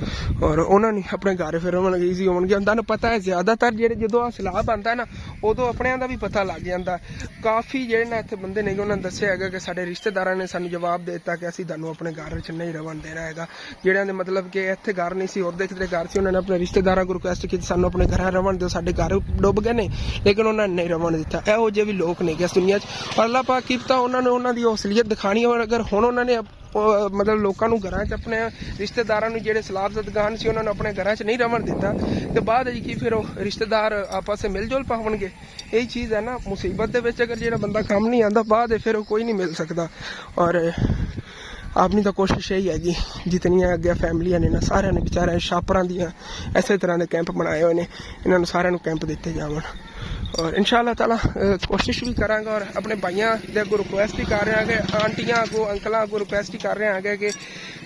S1: और उन्होंने अपने घर फिर ईजी होणगे। तुहानूं पता है ज़्यादातर जेहड़े जदों सलाह बनता ना उदों अपणियां दा भी पता लग जांदा काफ़ी जेहड़े ना इत्थे बंदे ने उन्होंने दस्सिया हैगा कि साडे रिश्तेदारां ने सानूं जवाब दे दित्ता कि असीं ਤੁਹਾਨੂੰ ਆਪਣੇ ਘਰ ਵਿੱਚ ਨਹੀਂ ਰਵਣ ਦੇਣਾ ਹੈਗਾ। ਜਿਹੜਿਆਂ ਦੇ ਮਤਲਬ ਕਿ ਇੱਥੇ ਘਰ ਨਹੀਂ ਸੀ, ਉਹਦੇ ਕਿਤੇ ਘਰ ਸੀ, ਉਹਨਾਂ ਨੇ ਆਪਣੇ ਰਿਸ਼ਤੇਦਾਰਾਂ ਕੋਲ ਰਿਕੁਐਸਟ ਕੀਤੀ ਸਾਨੂੰ ਆਪਣੇ ਘਰਾਂ ਰਵਣ ਦਿਓ, ਸਾਡੇ ਘਰ ਡੁੱਬ ਗਏ ਨੇ, ਲੇਕਿਨ ਉਹਨਾਂ ਨੇ ਨਹੀਂ ਰਵਣ ਦਿੱਤਾ। ਇਹੋ ਜਿਹੇ ਵੀ ਲੋਕ ਨੇ ਇਸ ਦੁਨੀਆ 'ਚ, ਔਰ ਅੱਲਾਹ ਪਾਕ ਕੀ ਪਤਾ ਉਹਨਾਂ ਨੇ ਉਹਨਾਂ ਦੀ ਅਸਲੀਅਤ ਦਿਖਾਣੀ, ਔਰ ਅਗਰ ਹੁਣ ਉਹਨਾਂ ਨੇ ਮਤਲਬ ਲੋਕਾਂ ਨੂੰ ਘਰਾਂ 'ਚ ਆਪਣੇ ਰਿਸ਼ਤੇਦਾਰਾਂ ਨੂੰ ਜਿਹੜੇ ਸਲਾਬਜ਼ਦਗਾਨ ਸੀ ਉਹਨਾਂ ਨੂੰ ਆਪਣੇ ਘਰਾਂ 'ਚ ਨਹੀਂ ਰਵਣ ਦਿੱਤਾ ਤੇ ਬਾਅਦ ਵਿੱਚ ਕੀ ਫਿਰ ਉਹ ਰਿਸ਼ਤੇਦਾਰ ਆਪਸ 'ਚ ਮਿਲ ਜੁਲ ਪਾਵਣਗੇ। ਇਹ ਚੀਜ਼ ਹੈ ਨਾ, ਮੁਸੀਬਤ ਦੇ ਵਿੱਚ ਅਗਰ ਜਿਹੜਾ ਬੰਦਾ ਕੰਮ ਨਹੀਂ ਆਉਂਦਾ ਬਾਅਦ ਫਿਰ ਉਹ ਕੋਈ ਨਹੀਂ ਮਿਲ ਸਕਦਾ। ਔਰ ਆਪਣੀ ਤਾਂ ਕੋਸ਼ਿਸ਼ ਇਹੀ ਹੈਗੀ, ਜਿਤਨੀਆਂ ਅੱਗੇ ਫੈਮਲੀਆਂ ਨੇ ਨਾ ਸਾਰਿਆਂ ਨੇ ਵਿਚਾਰਿਆਂ ਛਾਪਰਾਂ ਦੀਆਂ ਇਸੇ ਤਰ੍ਹਾਂ ਦੇ ਕੈਂਪ ਬਣਾਏ ਹੋਏ ਨੇ, ਇਹਨਾਂ ਨੂੰ ਸਾਰਿਆਂ ਨੂੰ ਕੈਂਪ ਦਿੱਤੇ ਜਾਵਣ। ਔਰ ਇਨਸ਼ਾਅੱਲਾਹ ਤਾਲਾ ਕੋਸ਼ਿਸ਼ ਵੀ ਕਰਾਂਗਾ, ਔਰ ਆਪਣੇ ਭਾਈਆਂ ਦੇ ਅੱਗੋਂ ਰਿਕੁਐਸਟ ਹੀ ਕਰ ਰਿਹਾ ਕਿ ਆਂਟੀਆਂ ਅੱਗੋਂ ਅੰਕਲਾਂ ਅੱਗੋਂ ਰਿਕੁਐਸਟ ਹੀ ਕਰ ਰਹੇ ਹੈਗੇ ਕਿ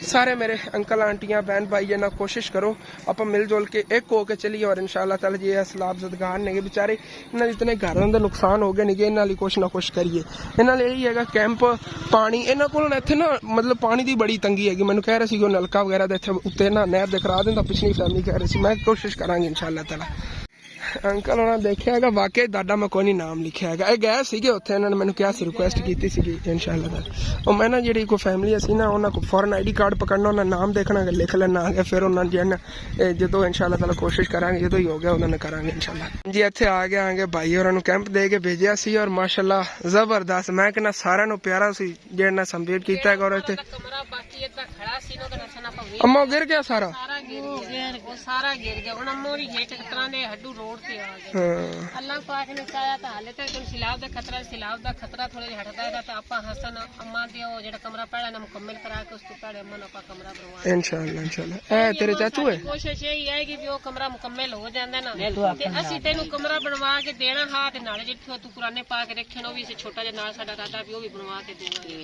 S1: ਸਾਰੇ ਮੇਰੇ ਅੰਕਲ ਆਂਟੀਆਂ ਭੈਣ ਭਾਈ ਇਹਨਾਂ ਕੋਸ਼ਿਸ਼ ਕਰੋ ਆਪਾਂ ਮਿਲ ਜੁਲ ਕੇ ਇੱਕ ਹੋ ਕੇ ਚੱਲੀਏ। ਔਰ ਇਨਸ਼ਾਅੱਲਾਹ ਤਾਲਾ ਜੀ ਇਹ ਸਲਾਬਜ਼ਦਗਾਨ ਨੇ ਵਿਚਾਰੇ, ਇਹਨਾਂ ਦੇ ਇਤਨੇ ਘਰਾਂ ਦੇ ਨੁਕਸਾਨ ਹੋ ਗਏ ਨੇ, ਇਹਨਾਂ ਲਈ ਕੁਛ ਨਾ ਕੁਛ ਕਰੀਏ। ਇਹਨਾਂ ਲਈ ਇਹੀ ਹੈਗਾ ਕੈਂਪ, ਪਾਣੀ ਇਹਨਾਂ ਕੋਲ ਇੱਥੇ ਨਾ ਮਤਲਬ ਪਾਣੀ ਦੀ ਬੜੀ ਤੰਗੀ ਹੈਗੀ। ਮੈਨੂੰ ਕਹਿ ਰਹੇ ਸੀ ਉਹ ਨਲਕਾ ਵਗੈਰਾ ਦੇ ਇੱਥੇ ਉੱਤੇ ਨਾ ਨਹਿਰ ਦੇ ਕਰਾ ਦਿੰਦਾ, ਪਿਛਲੀ ਫੈਮਿਲੀ ਕਹਿ ਰਹੀ ਸੀ। ਮੈਂ ਕੋਸ਼ਿਸ਼ ਕਰਾਂਗੀ ਇਨਸ਼ਾਅੱਲਾਹ ਤਾਲਾ। ਅੰਕਲ ਉਹਨਾਂ ਦੇਖਿਆ ਹੈਗਾ ਵਾਕਈ ਦਾਦਾ ਮੈਂ ਕੋਈ ਨਹੀਂ ਨਾਮ ਲਿਖਿਆ ਹੈਗਾ, ਇਹ ਗਏ ਸੀਗੇ ਉੱਥੇ, ਇਹਨਾਂ ਨੇ ਮੈਨੂੰ ਕਿਹਾ ਸੀ ਰਿਕੁਐਸਟ ਕੀਤੀ ਸੀਗੀ ਇਨਸ਼ਾਅੱਲਾਹ ਤਾਲਾ। ਉਹ ਮੈਂ ਨਾ ਜਿਹੜੀ ਕੋਈ ਫੈਮਿਲੀ ਅਸੀਂ ਨਾ ਉਹਨਾਂ ਕੋਲ ਫੌਰਨ ID ਕਾਰਡ ਪਕੜਨਾ, ਉਹਨਾਂ ਨਾਮ ਦੇਖਣਾ ਲਿਖ ਲੈਣਾ ਆ ਗਿਆ, ਫਿਰ ਉਹਨਾਂ ਜਿਹਨ ਜਦੋਂ ਇਨਸ਼ਾਅੱਲਾਹ ਤਾਲਾ ਕੋਸ਼ਿਸ਼ ਕਰਾਂਗੇ, ਜਦੋਂ ਹੀ ਹੋ ਗਿਆ ਉਹਨਾਂ ਨੇ ਕਰਾਂਗੇ ਇਨਸ਼ਾਅੱਲਾਹ ਜੀ। ਇੱਥੇ ਆ ਗਿਆ ਆਂਗੇ ਭਾਈ ਹੋਰਾਂ ਨੂੰ ਕੈਂਪ ਦੇ ਕੇ ਭੇਜਿਆ ਸੀ, ਔਰ ਮਾਸ਼ਾਅੱਲਾਹ ਜ਼ਬਰਦਸਤ, ਮੈਂ ਕਹਿੰਦਾ ਸਾਰਿਆਂ ਨੂੰ ਪਿਆਰਾ ਸੀ ਜਿਹੜਾ ਨੇ ਸੰਭੇਟ ਕੀਤਾ ਹੈਗਾ। ਔਰ ਇੱਥੇ ਅੰਮਾ ਗਿਰ ਗਿਆ ਸਾਰਾ
S2: ਸਾਰਾ ਗਿਰ ਗਿਆ, ਹੁਣ ਅੰਮਾ ਦੀ ਹੇਠ ਤਰ੍ਹਾਂ ਦੇ ਹੱਡੂ ਰੋਡ ਤੇ ਆ ਗਏ। ਅੱਲਾਹ ਪਾਕ ਨੇ ਚਾਹਿਆ ਤਾਂ ਹਾਲੇ ਤੱਕ ਸੈਲਾਬ ਦਾ ਖਤਰਾ ਥੋੜਾ ਜਿਹਾ ਹਟਦਾ ਹੈਗਾ ਤਾਂ ਆਪਾਂ ਹਸਨ ਅੰਮਾ ਦੇ ਉਹ ਜਿਹੜਾ ਕਮਰਾ ਪਹਿਲਾਂ ਨਾ ਮੁਕੰਮਲ ਕਰਾ ਕੇ ਉਸ ਤੋਂ ਪਹਿਲੇ ਅੰਮਾ ਨੂੰ ਆਪਾਂ ਕਮਰਾ ਬਣਵਾ
S1: ਇਨਸ਼ਾਅੱਲਾਹ। ਇਹ ਤੇਰੇ ਚਾਚੂ ਹੈ,
S2: ਕੋਸ਼ਿਸ਼ ਇਹ ਹੈ ਕਿ ਵੀ ਉਹ ਕਮਰਾ ਮੁਕੰਮਲ ਹੋ ਜਾਂਦਾ ਨਾ ਤੇ ਅਸੀਂ ਤੈਨੂੰ ਕਮਰਾ ਬਣਵਾ ਕੇ ਦੇਣਾ ਹਾਂ, ਤੇ ਨਾਲੇ ਜਿੱਥੇ ਤੂੰ ਕੁਰਾਨੇ ਪਾ ਕੇ ਰੱਖੇ ਨੇ ਉਹ ਵੀ ਅਸੀਂ ਛੋਟਾ ਜਿਹਾ ਨਾਲ ਸਾਡਾ ਦਾਦਾ ਵੀ ਉਹ ਵੀ ਬਣਵਾ ਕੇ ਦੇਵਾਂਗੇ।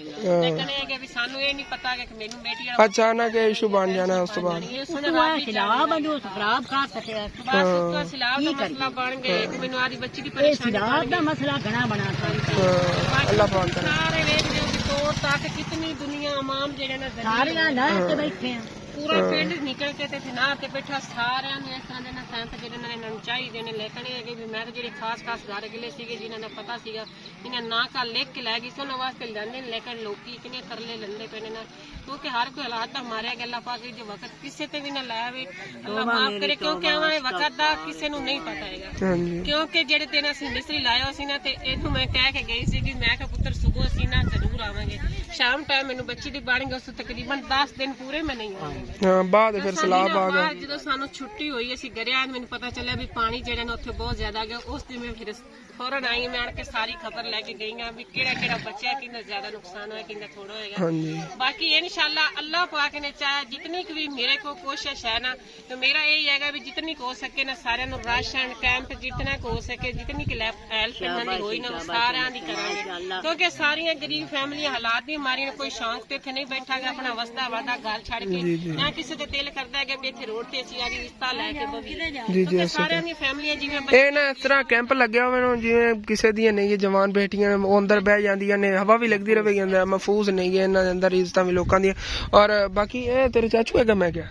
S2: ਲੇਕਿਨ ਇਹ ਕਿ ਵੀ ਸਾਨੂੰ ਇਹ ਨਹੀਂ ਪਤਾ ਕਿ ਮੈਨੂੰ ਬੇਟੀ ਵਾਲਾ
S1: ਅਚਾਨਕ ਇਸ਼ੂ ਬਣ ਜਾਣਾ, ਉਸ ਤੋਂ ਬਾਅਦ
S2: ਸਲਾਬ ਨੂੰ ਖਰਾਬ ਕਰ ਸਕਿਆ, ਬਸ ਉਸका ਸਲਾਬ ਦਾ ਮਸਲਾ ਬਣ ਗਿਆ ਕਿ ਮੈਨੂੰ ਆਦੀ ਬੱਚੀ ਦੀ ਪਰੇਸ਼ਾਨੀ ਸਲਾਬ ਦਾ ਮਸਲਾ ਘਣਾ ਬਣਾ ਸਕਦਾ।
S1: ਅੱਲਾਹ ਪਾਕ ਕਰੇ
S2: ਸਾਰੇ ਵੇਖ ਲਿਓ ਕਿ ਤੋੜ ਤੱਕ ਕਿਤਨੀ ਦੁਨੀਆ ਆਮਾਮ ਜਿਹੜੇ ਨਾ ਸਾਰਿਆਂ ਲਾ ਕੇ ਬੈਠੇ ਆ, ਪੂਰਾ ਪਿੰਡ ਨਿਕਲ ਕੇ ਤੇ ਨਾ ਤੇ ਬੈਠਾ ਸਾਰਿਆਂ ਨੂੰ ਇਸ ਤਰ੍ਹਾਂ ਦੇ ਨਾ ਸੰਤ ਜਿਹੜੇ ਨੇ ਇਹਨਾਂ ਨੂੰ ਚਾਹੀਦੇ ਨੇ। ਲੇਕਿਨ ਇਹ ਕਿ ਵੀ ਮੈਂ ਤਾਂ ਜਿਹੜੇ ਖਾਸ ਘਰ ਅਗਲੇ ਸੀਗੇ ਜਿਨ੍ਹਾਂ ਨੂੰ ਪਤਾ ਸੀਗਾ ਇਹਨਾਂ ਨਾ ਕਾ ਲਿਖ ਕੇ ਲੈ ਗਈ ਸੀ ਉਹਨਾਂ ਵਾਸਤੇ ਜਾਂਦੇ ਨੇ, ਲੇਕਿਨ ਲੋਕੀ ਕਿੰਨੇ ਤਰਲੇ ਲੈਂਦੇ ਪਏ ਨੇ ਨਾ, ਕਿਉਂਕਿ ਹਰ ਕੋਈ ਹਾਲਾਤ ਤਾਂ ਮਾਰਿਆ ਗਿਆ। ਅੱਲਾਹ ਪਾਕ ਜੋ ਵਕਤ ਕਿਸੇ ਤੇ ਵੀ ਨਾ ਲਾਇਆ ਵੇ ਅੱਲਾਹ ਮਾਫ ਕਰੇ, ਕਿਉਂਕਿ ਆਵੇਂ ਵਕਤ ਦਾ ਕਿਸੇ ਨੂੰ ਨਹੀਂ ਪਤਾ ਹੈਗਾ। ਕਿਉਂਕਿ ਜਿਹੜੇ ਦਿਨ ਅਸੀਂ ਮਿਸਰੀ ਲਾਇਆ ਸੀ ਨਾ ਤੇ ਇਹਨੂੰ ਮੈਂ ਕਹਿ ਕੇ ਗਈ ਸੀ ਕਿ ਮੈਂ ਕਿਹਾ ਪੁੱਤਰ ਸੁਬਹ ਅਸੀਂ ਨਾ ਜ਼ਰੂਰ ਆਵਾਂਗੇ, ਸ਼ਾਮ ਟਾਈਮ ਮੈਨੂੰ ਬੱਚੀ ਦੀ ਬਣ ਗਈ, ਉਸ ਤੋਂ ਤਕਰੀਬਨ 10 ਦਿਨ ਪੂਰੇ ਮੈਂ ਨਹੀਂ ਆਵਾਂਗੀ।
S1: ਬਾਅਦ ਫਿਰ ਸਲਾਬ ਆ ਗਿਆ,
S2: ਜਦੋਂ ਸਾਨੂੰ ਛੁੱਟੀ ਹੋਈ ਅਸੀਂ ਘਰੇ ਆਏ, ਮੈਨੂੰ ਪਤਾ ਚੱਲਿਆ ਵੀ ਪਾਣੀ ਜਿਹੜਾ ਨਾ ਉੱਥੇ ਬਹੁਤ ਜ਼ਿਆਦਾ ਆ ਗਿਆ। ਉਸ ਦਿਨ ਮੈਂ ਫਿਰ ਫੌਰਨ ਆਈ, ਮੈਂ ਆਣ ਕੇ ਸਾਰੀ ਖਬਰ ਲੈ ਕੇ ਗਈ ਹਾਂ ਵੀ ਕਿਹੜਾ ਬਚਿਆ, ਕਿੰਨਾ ਜ਼ਿਆਦਾ ਨੁਕਸਾਨ ਹੋਇਆ, ਕਿੰਨਾ ਥੋੜਾ ਹੋਏਗਾ। ਬਾਕੀ ਇਨਸ਼ਾਅੱਲਾ ਅੱਲਾਹ ਪਾਕ ਨੇ ਚਾਹਿਆ ਜਿਤਨੀ ਵੀ ਮੇਰੇ ਕੋ ਕੋਸ਼ਿਸ਼ ਹੈ ਨਾ, ਤੇ ਮੇਰਾ ਇਹ ਹੈਗਾ ਵੀ ਜਿਤਨੀ ਹੋ ਸਕੇ ਨਾ ਸਾਰਿਆਂ ਨੂੰ ਰਾਸ਼ਨ ਕੈਂਪ ਜਿਤਨਾ ਹੋ ਸਕੇ ਜਿਤਨੀ ਕਿ ਹੈਲਪ ਇਹਨਾਂ ਦੀ ਹੋਈ ਨਾ ਸਾਰਿਆਂ ਦੀ ਕਰਾਂਗੇ, ਕਿਉਂਕਿ ਸਾਰੀਆਂ ਗਰੀਬ ਫੈਮਲੀਆਂ ਹਾਲਾਤ ਦੀ ਮਾਰੀ ਕੋਈ ਸ਼ੌਂਕ ਤੇ ਇੱਥੇ ਨਹੀਂ ਬੈਠਾ ਗਿਆ ਆਪਣਾ ਵਸਦਾ ਵਾਦਾ ਗੱਲ ਛੱਡ ਕੇ, ਨਾ ਕਿਸੇ ਤੇ ਦਿਲ ਕਰਦਾ ਹੈ ਕਿ ਇੱਥੇ ਰੋਡ ਤੇ ਅਸੀਂ ਆ ਜੀ ਰਿਸ਼ਤਾ ਲੈ ਕੇ ਬਵੀ। ਸਾਰਿਆਂ ਦੀਆਂ ਫੈਮਲੀਆਂ ਜਿਵੇਂ
S1: ਇਹ ਨਾ ਇਸ ਤਰ੍ਹਾਂ ਕੈਂਪ ਲੱਗਿਆ ਹੋਵੇ ਜਿਵੇਂ ਕਿਸੇ ਦੀਆਂ ਨਹੀਂ ਜਵਾਨ ਬੇਟੀਆਂ ਉਹ ਅੰਦਰ ਬਹਿ ਜਾਂਦੀਆਂ ਨੇ, ਹਵਾ ਵੀ ਲੱਗਦੀ ਰਹੇ ਅੰਦਰ, ਮਹਿਫੂਜ਼ ਨਹੀਂ ਹੈ ਇਹਨਾਂ ਦੇ ਅੰਦਰ ਇੱਜ਼ਤਾਂ ਵੀ ਲੋਕਾਂ ਦੀਆਂ। ਔਰ ਬਾਕੀ ਇਹ ਤੇਰੇ ਚਾਚੂ ਹੈਗਾ ਮੈਂ ਕਿਹਾ,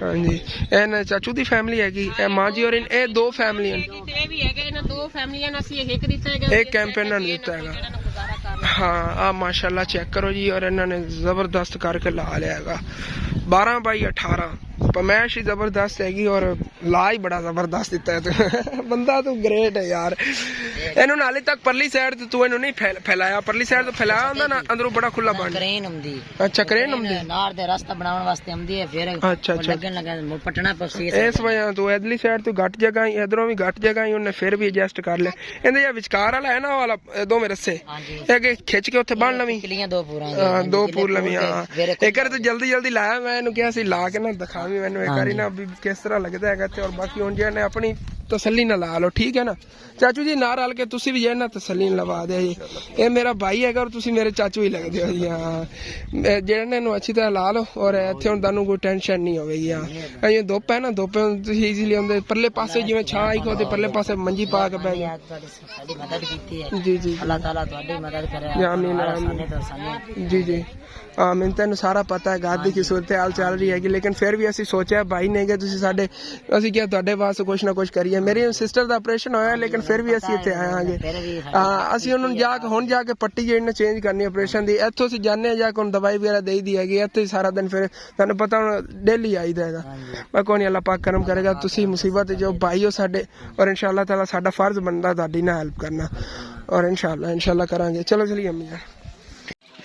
S1: ਹਾਂਜੀ ਇਹ ਚਾਚੂ ਦੀ ਫੈਮਿਲੀ ਹੈਗੀ, ਇਹ ਮਾਂ ਜੀ ਔਰ ਇਹ ਦੋ ਫੈਮਲੀਆਂ
S2: ਇਹ ਵੀ ਹੈਗੇ, ਇਹਨਾਂ ਦੋ ਫੈਮਲੀਆਂ ਨੂੰ ਅਸੀਂ ਇੱਕ ਦਿੱਤਾ ਹੈਗਾ,
S1: ਇੱਕ ਕੈਂਪ ਇਹਨਾਂ ਨੂੰ ਦਿੱਤਾ ਹੈਗਾ। ਹਾਂ ਆ ਮਾਸ਼ਾਅੱਲਾ ਚੈੱਕ ਕਰੋ ਜੀ, ਔਰ ਇਹਨਾਂ ਨੇ ਜ਼ਬਰਦਸਤ ਕਰਕੇ ਲਾ ਲਿਆ ਹੈਗਾ 12x18 ਪਮੈਸ਼ ਹੀ ਜ਼ਬਰਦਸਤ ਹੈਗੀ, ਔਰ ਲਾ ਹੀ ਬੜਾ ਜ਼ਬਰਦਸਤ ਦਿੱਤਾ ਹੈ ਬੰਦਾ ਤੂੰ ਗ੍ਰੇਟ ਹੈ ਯਾਰ। ਇਹਨੂੰ ਹਾਲੇ ਤੱਕ ਪਰਲੀ ਸਾਈਡ ਤੇ ਤੂੰ ਇਹਨੂੰ ਨਹੀਂ ਫੈਲਾਇਆ, ਪਰਲੀ ਸਾਈਡ ਤੋਂ ਫੈਲਾਇਆ ਹੁੰਦਾ ਨਾ ਅੰਦਰੋਂ ਬੜਾ ਖੁੱਲਾ ਬਣ
S3: ਕਰੇਨ ਹੁੰਦੀ।
S1: ਅੱਛਾ ਕਰੇਨ ਹੁੰਦੀ
S3: ਨਾਰ ਦੇ ਰਸਤਾ ਬਣਾਉਣ ਵਾਸਤੇ ਹੁੰਦੀ ਹੈ, ਫਿਰ ਲੱਗਣ ਲੱਗਾ ਪਟਣਾ ਪਸੀ
S1: ਇਸ ਵਜ੍ਹਾ ਤੋਂ ਇਧਰਲੀ ਸਾਈਡ ਤੋਂ ਘੱਟ ਜਗ੍ਹਾ ਹੀ ਇਧਰੋਂ ਵੀ ਘੱਟ ਜਗ੍ਹਾ ਹੀ ਉਹਨੇ ਫਿਰ ਵੀ ਐਡਜਸਟ ਕਰ ਲਿਆ। ਇਹਦੇ ਜਿਹੜਾ ਵਿਚਕਾਰ ਵਾਲਾ ਹੈ ਨਾ ਵਾਲਾ ਦੋਵੇਂ ਰੱਸੇ ਇਹ ਕਿ ਖਿੱਚ ਕੇ ਉੱਥੇ ਬੰਨ ਲਵੀਂ, ਦੋ ਪੂਰ ਲਵੀਂ। ਹਾਂ ਇੱਕ ਵਾਰ ਤੇ ਜਲਦੀ ਲਾਇਆ, ਮੈਂ ਇਹਨੂੰ ਕਿਹਾ ਸੀ ਲਾ ਕੇ ਨਾ ਦਿਖਾਵੀਂ ਮੈਨੂੰ ਇੱਕ ਵਾਰੀ ਨਾ ਵੀ ਕਿਸ ਤਰ੍ਹਾਂ ਲੱਗਦਾ ਹੈਗਾ ਤੇ, ਔਰ ਬਾਕੀ ਹੁਣ ਜਿਹਨੇ ਆਪਣੀ ਤਸੱਲੀ ਨਾਲ ਲਾ ਲਓ, ਠੀਕ ਹੈ ਨਾ ਚਾਚੂ ਜੀ, ਨਾਲ ਰਲ ਕੇ ਤੁਸੀਂ ਵੀ ਜੇ ਨਾ ਤਸੱਲੀ ਨਾਲ ਲਵਾ ਦਿਆ ਜੀ। ਇਹ ਮੇਰਾ ਭਾਈ ਹੈਗਾ ਔਰ ਤੁਸੀਂ ਮੇਰੇ ਚਾਚੂ ਹੀ ਲੱਗਦੇ ਹੋ ਜੀ। ਹਾਂ ਜਿਹੜੇ ਇਹਨੂੰ ਅੱਛੀ ਤਰ੍ਹਾਂ ਲਾ ਲਓ, ਔਰ ਇੱਥੇ ਹੁਣ ਤੁਹਾਨੂੰ ਕੋਈ ਟੈਨਸ਼ਨ ਨਹੀਂ ਹੋਵੇਗੀ। ਹਾਂ ਇਹ ਧੁੱਪ ਹੈ ਨਾ, ਧੁੱਪ ਤੁਸੀਂ ਈਜ਼ੀਲੀ ਆਉਂਦੇ ਪਰਲੇ ਪਾਸੇ ਜਿਵੇਂ ਛਾਂ ਆਈ ਕੋ ਪਰਲੇ ਪਾਸੇ ਮੰਜੀ ਪਾ ਕੇ ਬਹਿ ਗਏ। ਜੀ ਜੀ
S3: ਅੱਲਾਹ ਤਾਲਾ ਤੁਹਾਡੀ ਮਦਦ ਕਰੇ।
S1: ਆਮੀਨ ਜੀ ਜੀ ਆਮੀਨ। ਤੈਨੂੰ ਸਾਰਾ ਪਤਾ ਹੈ ਘਰ ਦੀ ਕੀ ਸੂਰਤ ਹਾਲ ਚੱਲ ਰਹੀ ਹੈਗੀ, ਲੇਕਿਨ ਫਿਰ ਵੀ ਅਸੀਂ ਸੋਚਿਆ ਭਾਈ ਨਹੀਂ ਗਏ ਤੁਸੀਂ ਸਾਡੇ, ਅਸੀਂ ਕਿਹਾ ਤੁਹਾਡੇ ਵਾਸਤੇ ਕੁਛ ਨਾ ਕੁਛ ਕਰੀਏ। ਹੈ। ਮੇਰੀ ਸਿਸਟਰ ਦਾ ਆਪਰੇਸ਼ਨ ਹੋਇਆ ਲੇਕਿਨ ਫਿਰ ਵੀ ਅਸੀਂ ਇੱਥੇ ਆਵਾਂਗੇ। ਅਸੀਂ ਉਹਨਾਂ ਨੂੰ ਹੁਣ ਜਾ ਕੇ ਪੱਟੀ ਜਿਹੜੀ ਚੇਂਜ ਕਰਨੀ ਆਪਰੇਸ਼ਨ ਦੀ, ਇੱਥੋਂ ਅਸੀਂ ਜਾਂਦੇ ਹਾਂ ਜਾ ਕੇ ਹੁਣ ਦਵਾਈ ਵਗੈਰਾ ਦੇਈ ਦੀ ਹੈਗੀ, ਇੱਥੇ ਹੀ ਸਾਰਾ ਦਿਨ ਫਿਰ ਤੁਹਾਨੂੰ ਪਤਾ ਹੁਣ ਡੇਲੀ ਆਈਦਾ ਹੈਗਾ। ਮੈਂ ਕੋਈ ਨਹੀਂ, ਅੱਲਾਹ ਪਾਕ ਕਰਮ ਕਰੇਗਾ। ਤੁਸੀਂ ਮੁਸੀਬਤ ਜੋ ਭਾਈ ਹੋ ਸਾਡੇ, ਔਰ ਇਨਸ਼ਾਅੱਲਾ ਤਾਲਾ ਸਾਡਾ ਫਰਜ਼ ਬਣਦਾ ਤੁਹਾਡੀ ਨਾਲ ਹੈਲਪ ਕਰਨਾ, ਔਰ ਇਨਸ਼ਾਅੱਲਾ ਕਰਾਂਗੇ। ਚਲੋ ਚਲੀਏ ਅੰਮੀ ਯਾਰ,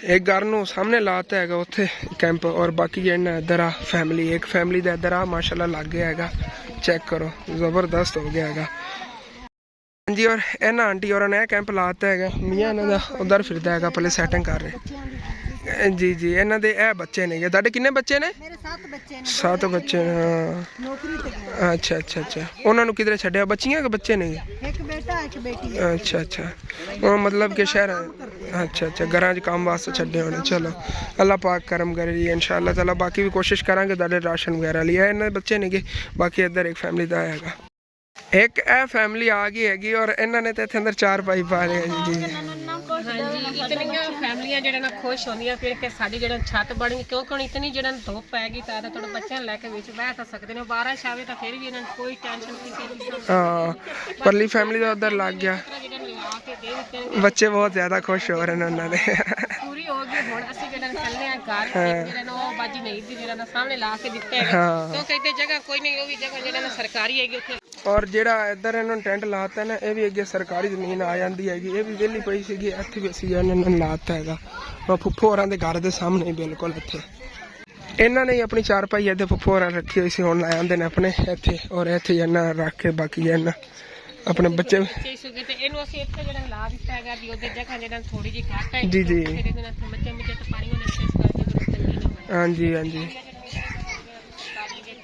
S1: ਇੱਕ ਘਰ ਨੂੰ ਸਾਹਮਣੇ ਲਾਤਾ ਹੈਗਾ ਉੱਥੇ ਕੈਂਪ, ਔਰ ਬਾਕੀ ਜਿਹੜਾ ਇੱਧਰ ਆ ਫੈਮਿਲੀ, ਇੱਕ ਫੈਮਿਲੀ ਦਾ ਇੱਧਰ ਆ ਮਾਸ਼ਾਅੱਲਾ ਲੱਗ ਗਿਆ ਹੈਗਾ। ਚੈੱਕ ਕਰੋ, ਜ਼ਬਰਦਸਤ ਹੋ ਗਿਆ ਹੈਗਾ। ਹਾਂਜੀ, ਔਰ ਇਹਨਾਂ ਆਂਟੀ ਔਰਾਂ ਨੇ ਕੈਂਪ ਲਾਤਾ ਹੈਗਾ। ਮੀਆਂ ਇਹਨਾਂ ਦਾ ਉਧਰ ਫਿਰਦਾ ਹੈਗਾ, ਪਹਿਲੇ ਸੈਟਿੰਗ ਕਰ ਰਹੇ। ਜੀ ਜੀ, ਇਹਨਾਂ ਦੇ ਇਹ ਬੱਚੇ ਨੇ। ਤੁਹਾਡੇ ਕਿੰਨੇ ਬੱਚੇ ਨੇ?
S4: ਮੇਰੇ 7 ਬੱਚੇ ਨੇ।
S1: 7 ਬੱਚੇ ਨੇ, ਹਾਂ।
S4: ਨੌਕਰੀ ਤੇ ਗਏ।
S1: ਅੱਛਾ। ਉਹਨਾਂ ਨੂੰ ਕਿਧਰੇ ਛੱਡਿਆ? ਬੱਚੀਆਂ ਕਿ ਬੱਚੇ ਨੇ?
S4: ਇੱਕ ਬੇਟਾ ਇੱਕ ਬੇਟੀ।
S1: ਅੱਛਾ। ਉਹ ਮਤਲਬ ਕਿ ਸ਼ਹਿਰ, ਅੱਛਾ ਘਰਾਂ 'ਚ ਕੰਮ ਵਾਸਤੇ ਛੱਡੇ ਹੋਣੇ। ਚਲੋ ਅੱਲਾਹ ਪਾਕ ਕਰਮ ਕਰੇ ਜੀ ਇਨਸ਼ਾਅੱਲਾ ਤਾਲਾ। ਬਾਕੀ ਵੀ ਕੋਸ਼ਿਸ਼ ਕਰਾਂਗੇ ਤੁਹਾਡੇ ਰਾਸ਼ਨ ਵਗੈਰਾ ਲਈ। ਇਹਨਾਂ ਦੇ ਬੱਚੇ ਨੇਗੇ। ਬਾਕੀ ਇੱਧਰ ਇੱਕ ਫੈਮਿਲੀ ਦਾ ਹੈਗਾ। ਇੱਕ ਇਹ ਫੈਮਿਲੀ ਆ ਗਈ ਹੈਗੀ, ਔਰ ਇਹਨਾਂ ਨੇ ਤੇ ਇੱਥੇ ਅੰਦਰ 4 ਪਾਈ ਪਾ ਲਏ ਜੀ।
S2: ਹਾਂਜੀ, ਇਤਨੀਆਂ ਫੈਮਲੀਆਂ ਜਿਹੜੇ ਨਾ ਖੁਸ਼ ਹੁੰਦੀਆਂ ਫਿਰ ਕਿ ਸਾਡੀ ਜਿਹੜਾ ਛੱਤ ਬਣ ਗਈ, ਕਿਉਂਕਿ ਹੁਣ ਇਤਨੀ ਜਿਹੜਾ ਧੁੱਪ ਪੈ ਗਈ ਤਾਂ ਤੁਹਾਡੇ ਬੱਚਿਆਂ ਨੂੰ ਲੈ ਕੇ ਵਿੱਚ ਬਹਿ ਤਾਂ ਸਕਦੇ ਨੇ। ਬਾਰਿਸ਼ ਆਵੇ ਤਾਂ ਫਿਰ ਵੀ ਇਹਨਾਂ ਨੂੰ ਕੋਈ ਟੈਨਸ਼ਨ ਨਹੀਂ।
S1: ਹਾਂ, ਪਰਲੀ ਫੈਮਿਲੀ ਦਾ ਉਧਰ ਲੱਗ ਗਿਆ। ਬੱਚੇ ਬਹੁਤ ਜ਼ਿਆਦਾ ਖੁਸ਼ ਹੋ ਰਹੇ ਨੇ ਉਹਨਾਂ ਦੇ।
S2: ਪੂਰੀ ਹੋ ਗਈ। ਹੁਣ ਅਸੀਂ ਜਿਹੜਾ ਚੱਲਦੇ ਆ ਘਰ, ਜਿਹੜਾ ਨਾ ਉਹ ਬਾਜੀ ਨਹੀਂ ਦੀ ਜਿਹੜਾ ਨਾ ਸਾਹਮਣੇ ਲਾ ਕੇ ਦਿੱਤਾ ਹੈਗਾ, ਕਿਉਂਕਿ ਇੱਥੇ ਜਗ੍ਹਾ ਕੋਈ ਨਹੀਂ, ਉਹ ਵੀ ਜਗ੍ਹਾ ਜਿਹੜਾ ਨਾ ਸਰਕਾਰੀ ਹੈਗੀ ਉੱਥੇ। ਔਰ ਜਿਹੜਾ ਇੱਧਰ ਇਹਨਾਂ ਨੂੰ ਟੈਂਟ ਲਾਤਾ ਨਾ, ਇਹ ਵੀ ਅੱਗੇ ਸਰਕਾਰੀ ਜ਼ਮੀਨ ਆ ਜਾਂਦੀ ਹੈਗੀ। ਇਹ ਵੀ ਵਿਹਲੀ ਪਈ ਸੀਗੀ, ਇੱਥੇ ਵੀ ਅਸੀਂ ਇਹਨਾਂ ਨੇ ਲਾਤਾ ਹੈਗਾ। ਫੁੱਫੋ ਹੋਰਾਂ ਦੇ ਘਰ ਦੇ ਸਾਹਮਣੇ ਬਿਲਕੁਲ ਇੱਥੇ ਇਹਨਾਂ ਨੇ ਆਪਣੀ 4 ਪਾਈ ਇੱਥੇ ਫੁੱਫੋ ਹੋਰਾਂ ਰੱਖੀ ਹੋਈ ਸੀ, ਹੁਣ ਲੈ ਆਉਂਦੇ ਨੇ ਆਪਣੇ ਇੱਥੇ। ਔਰ ਇੱਥੇ ਇਹਨਾਂ ਰੱਖ ਕੇ ਬਾਕੀ ਇਹਨਾਂ ਆਪਣੇ ਬੱਚੇ ਤੇ ਇਹਨੂੰ ਅਸੀਂ ਇੱਥੇ ਜਿਹੜਾ ਲਾ ਦਿੱਤਾ ਹੈਗਾ ਵੀ ਉਹਦੇ ਜਗ੍ਹਾ ਜਿਹੜਾ ਥੋੜੀ ਜਿਹੀ ਘੱਟ ਹੈ।
S1: ਜੀ
S2: ਬੱਚੇ ਮੁੱਚੇ ਤਾਂ ਪਾਣੀ ਉਹਨੇ ਐਕਸੈਸ ਕਰਕੇ
S1: ਹਾਂਜੀ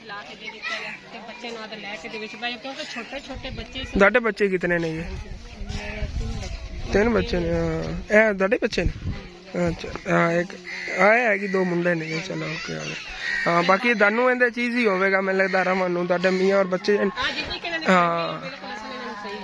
S2: ਲਾ ਕੇ ਦੇ ਦਿੱਤਾ ਹੈਗਾ ਤੇ ਬੱਚੇ ਨੂੰ ਆਦਰ ਲੈ ਕੇ ਦੇ ਵਿੱਚ ਬਾਈ, ਕਿਉਂਕਿ ਛੋਟੇ ਬੱਚੇ ਸੀ।
S1: ਤੁਹਾਡੇ ਬੱਚੇ ਕਿਤਨੇ ਨੇ? 3 ਬੱਚੇ ਨੇ। ਇਹ ਤੁਹਾਡੇ ਬੱਚੇ ਨੇ? ਅੱਛਾ, ਇੱਕ ਆਏ ਹੈਗੀ, 2 ਮੁੰਡੇ ਨੇ। ਚਲੋ ਓਕੇ। ਹਾਂ, ਬਾਕੀ ਤੁਹਾਨੂੰ ਇਹਦੇ ਚੀਜ਼ ਹੀ ਹੋਵੇਗਾ ਮੈਨੂੰ ਲੱਗਦਾ, ਰਮਨ ਨੂੰ, ਤੁਹਾਡੇ ਮੀਆਂ ਔਰ ਬੱਚੇ। ਹਾਂ,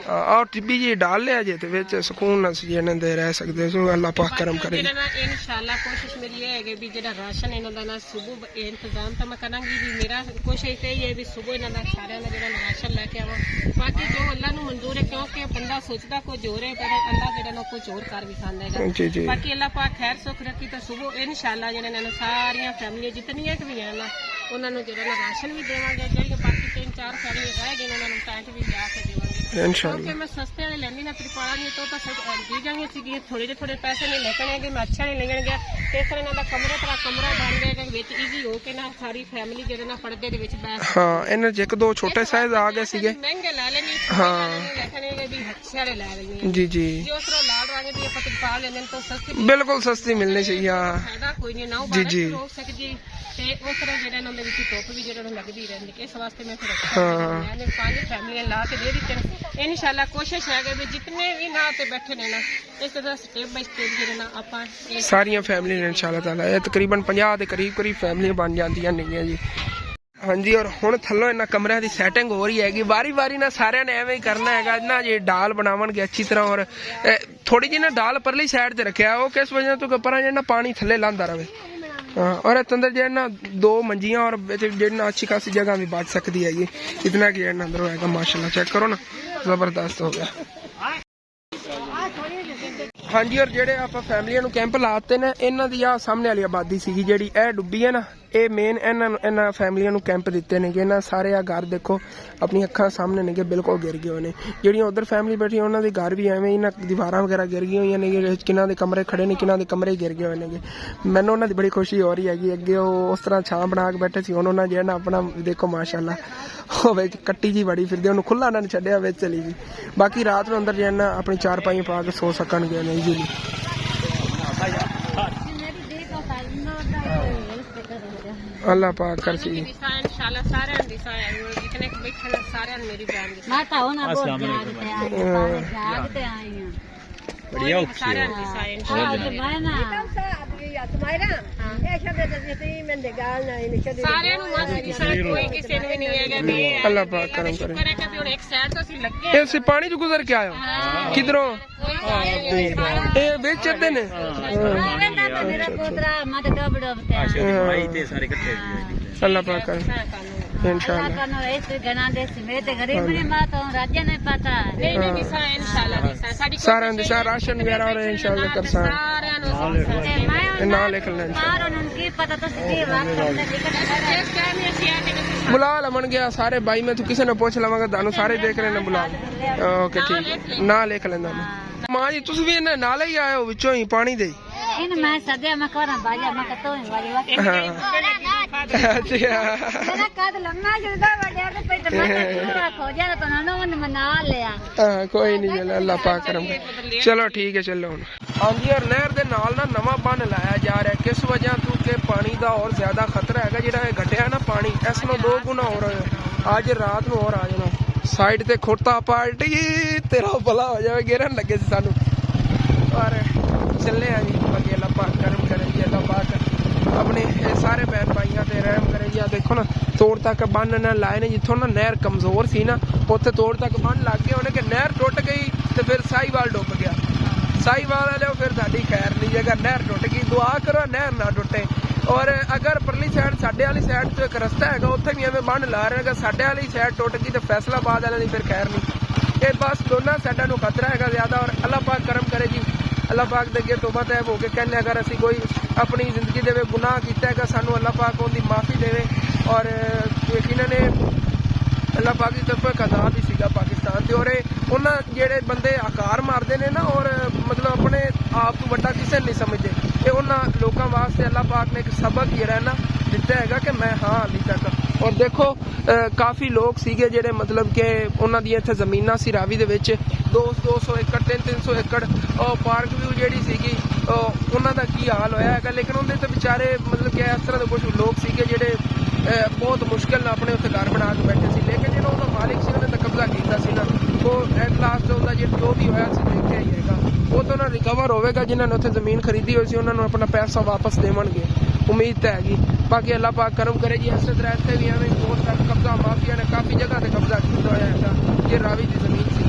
S1: और टिब्बी जी डाल लिया जे तो विच सुकून न दे रह सकते सो। अल्लाह पाक करम करे
S2: इंशाल्लाह। कोशिश मेरी ये है भी जेड़ा राशन इन्हां दा ना सुबह इंतजाम तो मैं करांगी भी। मेरा कोशिश यही है भी सुबह इन्हां दा सारे दा जेड़ा राशन लेके आवा। बाकी जो अल्लाह नु मंजूर है, क्योंकि बंदा सोचदा कुछ होर है पर अल्लाह जेड़ा ना कुछ होर कर भी खांदा है। बाकी अल्लाह पाक खैर सुख रखी तो सुबह इंशाल्लाह जेड़ा ना सारियां फैमिली जितनियां भी हैं ना उन्हां नु जेड़ा ना राशन भी देवांगे। जेड़ी बाकी 3-4 फैमिली रह गई उन्हां नु टैंट भी लिया के देवांगे इंशाल्लाह। मैं सस्ते वाले लेनी ना त्रिपाला नहीं तो दी जाएंगे सी। थोड़े पैसे नहीं लेकने मैं अच्छा नहीं लगेंगे। इस तरह इन्हां दा कमरा बन जाएगा विच इजी हो के ना सारी फैमिली जेड़ा ना पर्दे दे विच बैठ।
S1: हां, इन्हां च 1-2 छोटे साइज आ गए सीगे,
S2: महंगे ले लेनी।
S1: हां,
S2: लेकने भी अच्छे वाले ले लेनी।
S1: जी
S2: जो तरह लाड वाले भी त्रिपाल लेने तो सस्ती,
S1: बिल्कुल सस्ती मिलनी चाहिए। हां,
S2: फायदा कोई नहीं ना बारिश रोक सकदी ते उस तरह जेड़ा ना दे विच धुप भी जेड़ा लगदी रहंदी। इस वास्ते मैं फिर मैंने 5 फैमिली ला के दे दी इंशाल्लाह। कोशिश है कि जितने भी ना पे बैठे ने ना इस तरह स्टेप बाय स्टेप जेड़ा ना आपां
S1: सारियां फैमिली ने इंशाल्लाह ताला ये तकरीबन 50 ਦੇ ਕਰੀਬ फैमिली बन ਜਾਂਦੀਆਂ ਨਹੀਂ ਜੀ। ਹਾਂਜੀ, ਔਰ ਹੁਣ ਥੱਲੋਂ ਇਹਨਾਂ ਕਮਰਿਆਂ ਦੀ ਸੈਟਿੰਗ ਹੋ ਰਹੀ ਹੈਗੀ। ਵਾਰੀ ਨਾ ਸਾਰਿਆਂ ਨੇ ਐਵੇਂ ਹੀ ਕਰਨਾ ਹੈਗਾ ਨਾ ਜੀ। ਡਾਲ ਬਣਾਵਣਗੇ ਅੱਛੀ ਤਰ੍ਹਾਂ, ਔਰ ਥੋੜੀ ਜਿਹੀ ਨਾ ਡਾਲ ਪਰਲੀ ਸਾਈਡ ਤੇ ਰੱਖਿਆ। ਉਹ ਕਿਸ ਵਜ੍ਹਾ ਤੋਂ ਪਰਾਂ ਜਿਹੜਾ ਪਾਣੀ ਥੱਲੇ ਲਾਂਦਾ ਰਹੇ। और अंदर जो है ना 2 मंजियां और जो अच्छी खासी जगह भी बच सकती है। इतना कि अंदर होगा माशाल्लाह। चेक करो ना, जबरदस्त हो गया। हाँ जी, और जेडे आप फैमिलियां नूं कैंप लाते ने इन्हां दी आ सामने वाली आबादी सीगी जेड़ी ए डुब्बी है ना, ये मेन इन्हां फैमिलियां नूं कैंप दिते ने। इन्हां सारे आ घर देखो अपनी अखां सामने ने बिल्कुल गिर गए ने। जेड़ियां उधर फैमिली बैठी उन्हां दे घर भी एवें इन्हां दीवारां वगैरह गिर गई हुई ने। किन्हां दे कमरे खड़े ने, किन्हां दे कमरे गिर गए ने। मैनूं उन्हां दी बड़ी खुशी हो रही हैगी। अगे उस तरह छां बना के बैठे सी, हुण उन्हां जे ना अपना देखो माशाल्लाह ਉਹ ਵਿੱਚ ਕੱਟੀ ਜੀ ਬੜੀ ਫਿਰਦੀ, ਉਹਨੂੰ ਖੁੱਲਾ ਨਾ ਛੱਡਿਆ ਵਿੱਚ ਚਲੀ ਗਈ। ਬਾਕੀ ਰਾਤ ਨੂੰ ਅੰਦਰ ਜਾਣਾ ਆਪਣੀ 4 ਪਾਈਆਂ ਪਾ ਕੇ ਸੋ ਸਕਣਗੇ ਨਹੀਂ ਜੀ। अल्लाह पाक कर सी
S2: इंशाल्लाह सारे जितने बैठे सारे मेरी जान दी
S3: माता होना बहुत जागते आई हैं
S2: बढ़िया सारे इंशाल्लाह ना
S4: तुम्हारा ए शब्द जैसे मैं गाल ना इन शब्द
S2: सारे नु मत कोई किसी ने नहीं हैगा भी।
S1: अल्लाह पाक करम करे।
S2: करे कभी और एक साइड तो सी लगे
S1: ए सी पानी जो गुजर के आयो किधरों ए बेच चते ने
S3: मेरा पोतरा मत डब डबते
S5: भाई ते सारे इकट्ठे
S1: अल्लाह पाक करे इंशाल्लाह। सारा दिशा राशन वगैरह और इंशाल्लाह करसा ना लिख लें बुला लमन गया सारे भाई मैं तो किसी ने पूछ लवांगा दानू सारे देख रहे ने बुला ओके ठीक ना लिख लेंदा मां जी तुस भी इन्हें नाले ही आए हो विचों ही पानी दे
S5: इन मैं सदे मैं कोना बाजा मैं कतो ही वाली वक्त
S1: अच्छा
S5: मेरा कद लम्मा जुदा वड्या के पेट में खो जा तो ना मन मना लिया
S1: हां कोई नहीं चलो अल्लाह पाक करम चलो ठीक है चलो हां जी और नहर दे नाल ना नवा बन लाया जा रहा है किस वजह तो के पानी दा और ज्यादा खतरा है जेड़ा घटया ना पानी इस नो 2 गुना हो रहा है आज रात नु और आ जाना साइड ते खोटा पार्टी तेरा भला हो जाए गिरन लगे सी सानू और चले आ जी बाकी अल्लाह पाक करम करे जी अल्लाह पाक अपने सारे बहन भाइयों ते रहम करे जी देखो ना तोड़ तक बन ना लाए ने जिथों ना नहर कमजोर सी ना उत्थे तोड़ तक बन लग गए उन्हें कि नहर टुट गई तो फिर साहीवाल डुब गया साहीवाल वाले फिर साडी खैर नहीं अगर नहर टुट गई दुआ करो नहर ना टुटे और अगर परली साइड साडे वाली साइड तो एक रस्ता है उत्थे भी एवं बन ला रहे अगर साडे वाली साइड टुट गई तो फैसलाबाद वाले की फिर खैर नहीं ये बस दोनों साइडों को खतरा है ज्यादा और अल्लाह पाक करम करे जी अल्लाह पाक दे अगे तौबा तैब हो के कहने अगर असी कोई अपनी जिंदगी दे गुनाह किया है सानू अल्लाह पाक उनकी माफ़ी देवे और यकीनन अल्लाह पाक की तरफ एक अजाब ही सीगा पाकिस्तान से और उन्होंने जेडे बंदे आकार मारते हैं ना और मतलब अपने आप तो बड़ा किसी नहीं समझते ये उन्होंने लोगों वास्ते अल्लाह पाक ने एक सबक जरा ना दिता है कि मैं हाँ हाली तक और देखो काफ़ी लोग सीगे जेडे मतलब कि उन्होंने इत्थे ज़मीनां सी रावी दे विच 200 एकड़ 300 एकड़ पार्क व्यू जेडी सीगी उन्हों का की हाल होया है लेकिन उन्हें तो बेचारे मतलब कि इस तरह के कुछ लोग सीगे जेडे बहुत मुश्किल ना अपने उत्थे घर बना के बैठे सी लेकिन जो उनका मालिक सी उन्हें तो कब्जा किया सी ना वो एट लास्ट उनका जो भी होया सी देखिया ही हैगा वो तो ना रिकवर होगा जिन्होंने उत्थे जमीन खरीदी हुई सी उन्होंने अपना पैसा वापस देवणगे उम्मीद तो हैगी बाकी अल्लाह पाक करम करे जी इस तरह इत्थे भी एवं बहुत तक कब्जा माफिया ने काफ़ी जगह से कब्जा किया होया है ये रावी की जमीन सी